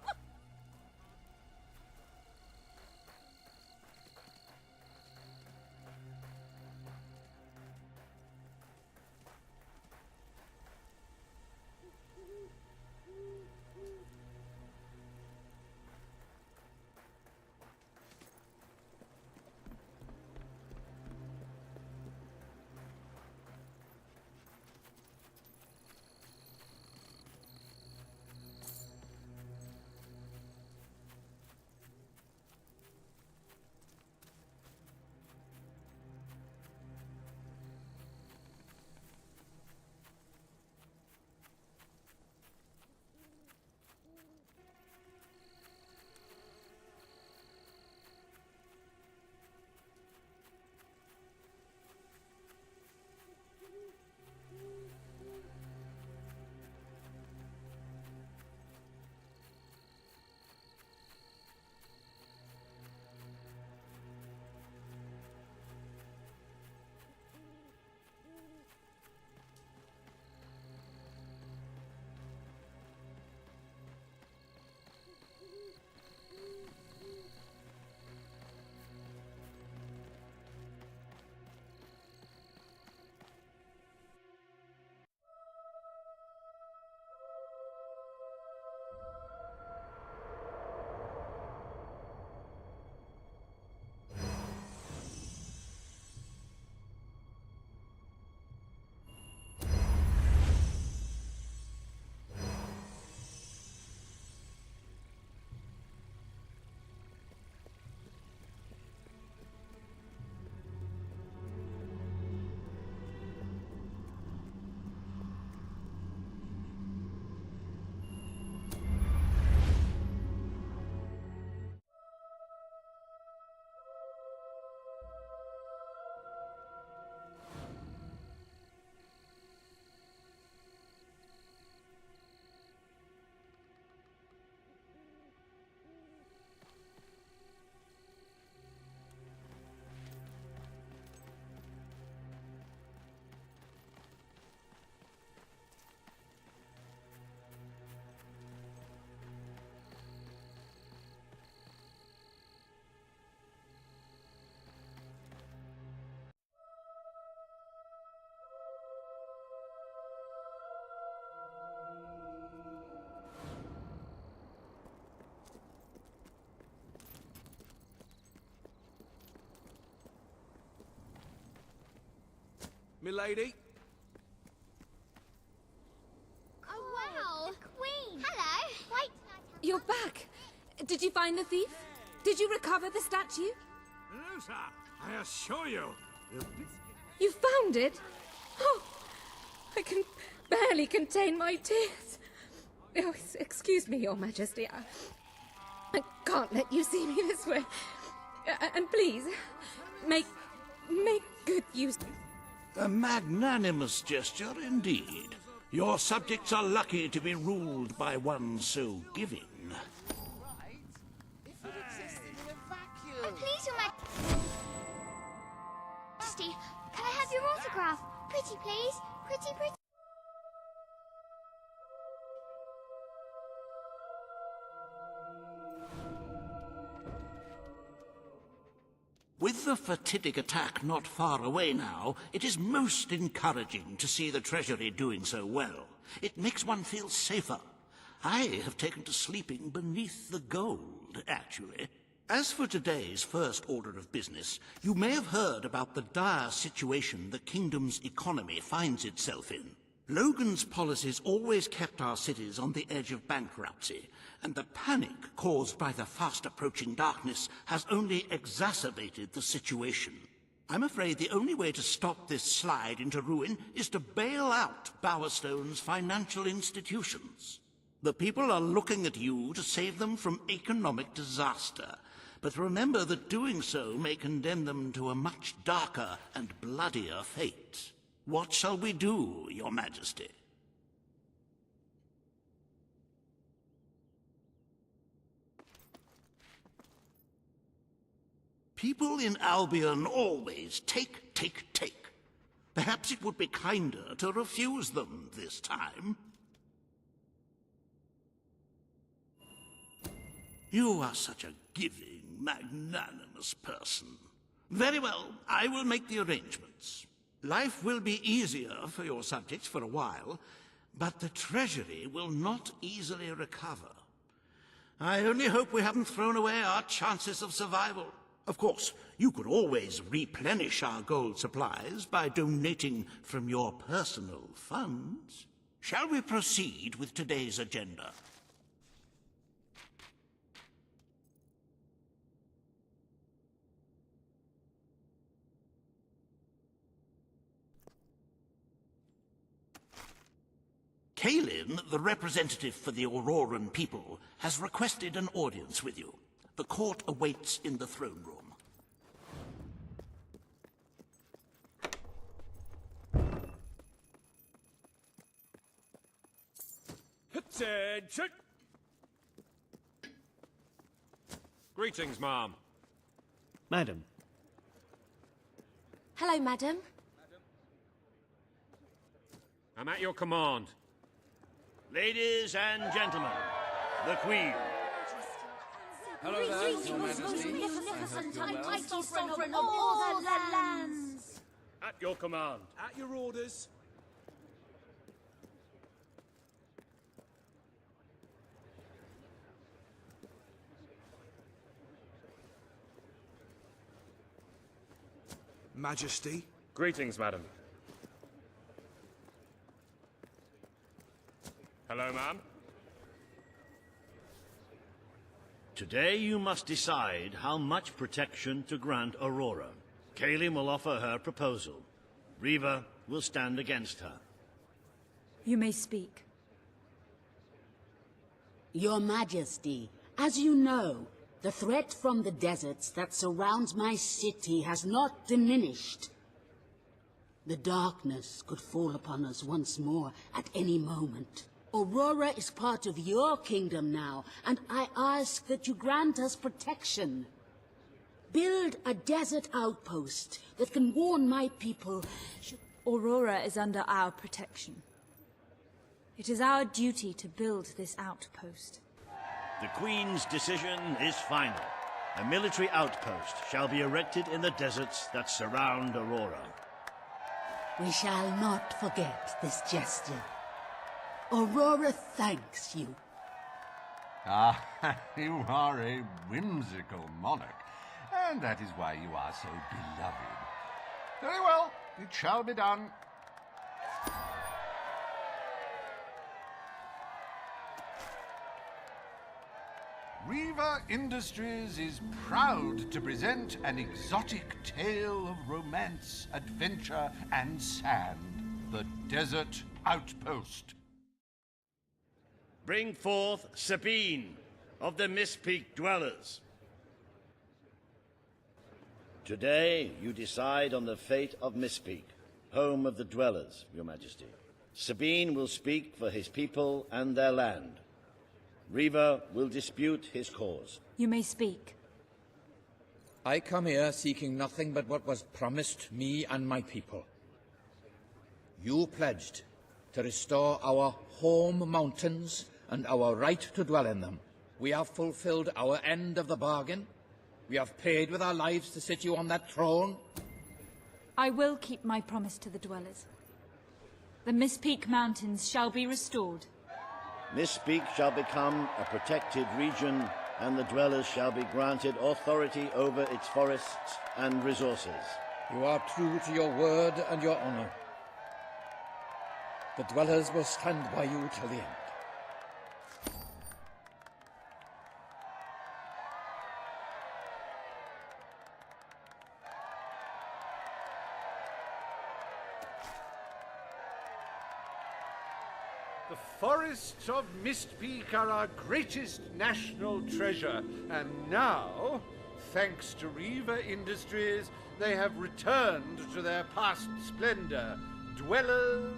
Milady? Oh, wow! The Queen! Hello! Wait! You're back. Did you find the thief? Did you recover the statue? Rosa, I assure you. You found it? Oh, I can barely contain my tears. Oh, excuse me, Your Majesty. I can't let you see me this way. And please, make good use. A magnanimous gesture indeed. Your subjects are lucky to be ruled by one so giving. Please, Your Majesty, can I have your autograph? Pretty, please. Pretty, pretty. With the fatidic attack not far away now, it is most encouraging to see the Treasury doing so well. It makes one feel safer. I have taken to sleeping beneath the gold, actually. As for today's first order of business, you may have heard about the dire situation the kingdom's economy finds itself in. Logan's policies always kept our cities on the edge of bankruptcy, and the panic caused by the fast-approaching darkness has only exacerbated the situation. I'm afraid the only way to stop this slide into ruin is to bail out Bowerstone's financial institutions. The people are looking at you to save them from economic disaster, but remember that doing so may condemn them to a much darker and bloodier fate. What shall we do, Your Majesty? People in Albion always take, take, take. Perhaps it would be kinder to refuse them this time. You are such a giving, magnanimous person. Very well, I will make the arrangements. Life will be easier for your subjects for a while, but the Treasury will not easily recover. I only hope we haven't thrown away our chances of survival. Of course, you could always replenish our gold supplies by donating from your personal funds. Shall we proceed with today's agenda? Kalin, the representative for the Auroran people, has requested an audience with you. The court awaits in the throne room. Attention! Greetings, ma'am. Madam. Hello, madam. I'm at your command. Ladies and gentlemen, the Queen. Hello there, Your Majesty. Magnificent and mighty sovereign of all the lands. At your command. At your orders. Majesty. Greetings, madam. Hello, ma'am. Today you must decide how much protection to grant Aurora. Kaelin will offer her proposal. Riva will stand against her. You may speak. Your Majesty, as you know, the threat from the deserts that surrounds my city has not diminished. The darkness could fall upon us once more at any moment. Aurora is part of your kingdom now, and I ask that you grant us protection. Build a desert outpost that can warn my people. Aurora is under our protection. It is our duty to build this outpost. The Queen's decision is final. A military outpost shall be erected in the deserts that surround Aurora. We shall not forget this gesture. Aurora thanks you. Ah, you are a whimsical monarch, and that is why you are so beloved. Very well, It shall be done. Riva Industries is proud to present an exotic tale of romance, adventure, and sand. The Desert Outpost. Bring forth Sabine of the Mistpeak Dwellers. Today, you decide on the fate of Mistpeak, home of the Dwellers, Your Majesty. Sabine will speak for his people and their land. Riva will dispute his cause. You may speak. I come here seeking nothing but what was promised me and my people. You pledged to restore our home mountains and our right to dwell in them. We have fulfilled our end of the bargain. We have paid with our lives to sit you on that throne. I will keep my promise to the Dwellers. The Mistpeak Mountains shall be restored. Mistpeak shall become a protected region, and the Dwellers shall be granted authority over its forests and resources. You are true to your word and your honor. The Dwellers will stand by you till the end. The forests of Mistpeak are our greatest national treasure, and now, thanks to Riva Industries, they have returned to their past splendor. Dwellers,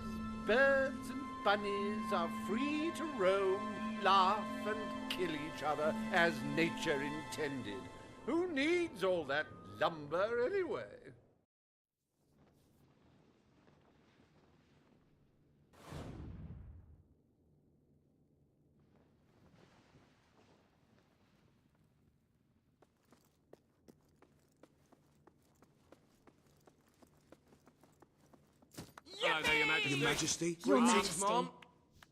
birds and bunnies are free to roam, laugh and kill each other as nature intended. Who needs all that lumber anyway? Hello there, Your Majesty. Your Majesty. Your Greetings, Majesty. Mom.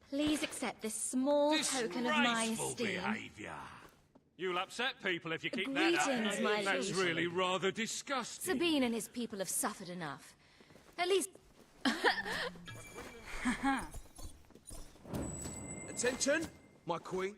Please accept this small token of my Disgraceful esteem. behaviour. You'll upset people if you keep that up. Greetings, my That's liege. really rather disgusting. Sabine and his people have suffered enough. At least... Attention, my queen.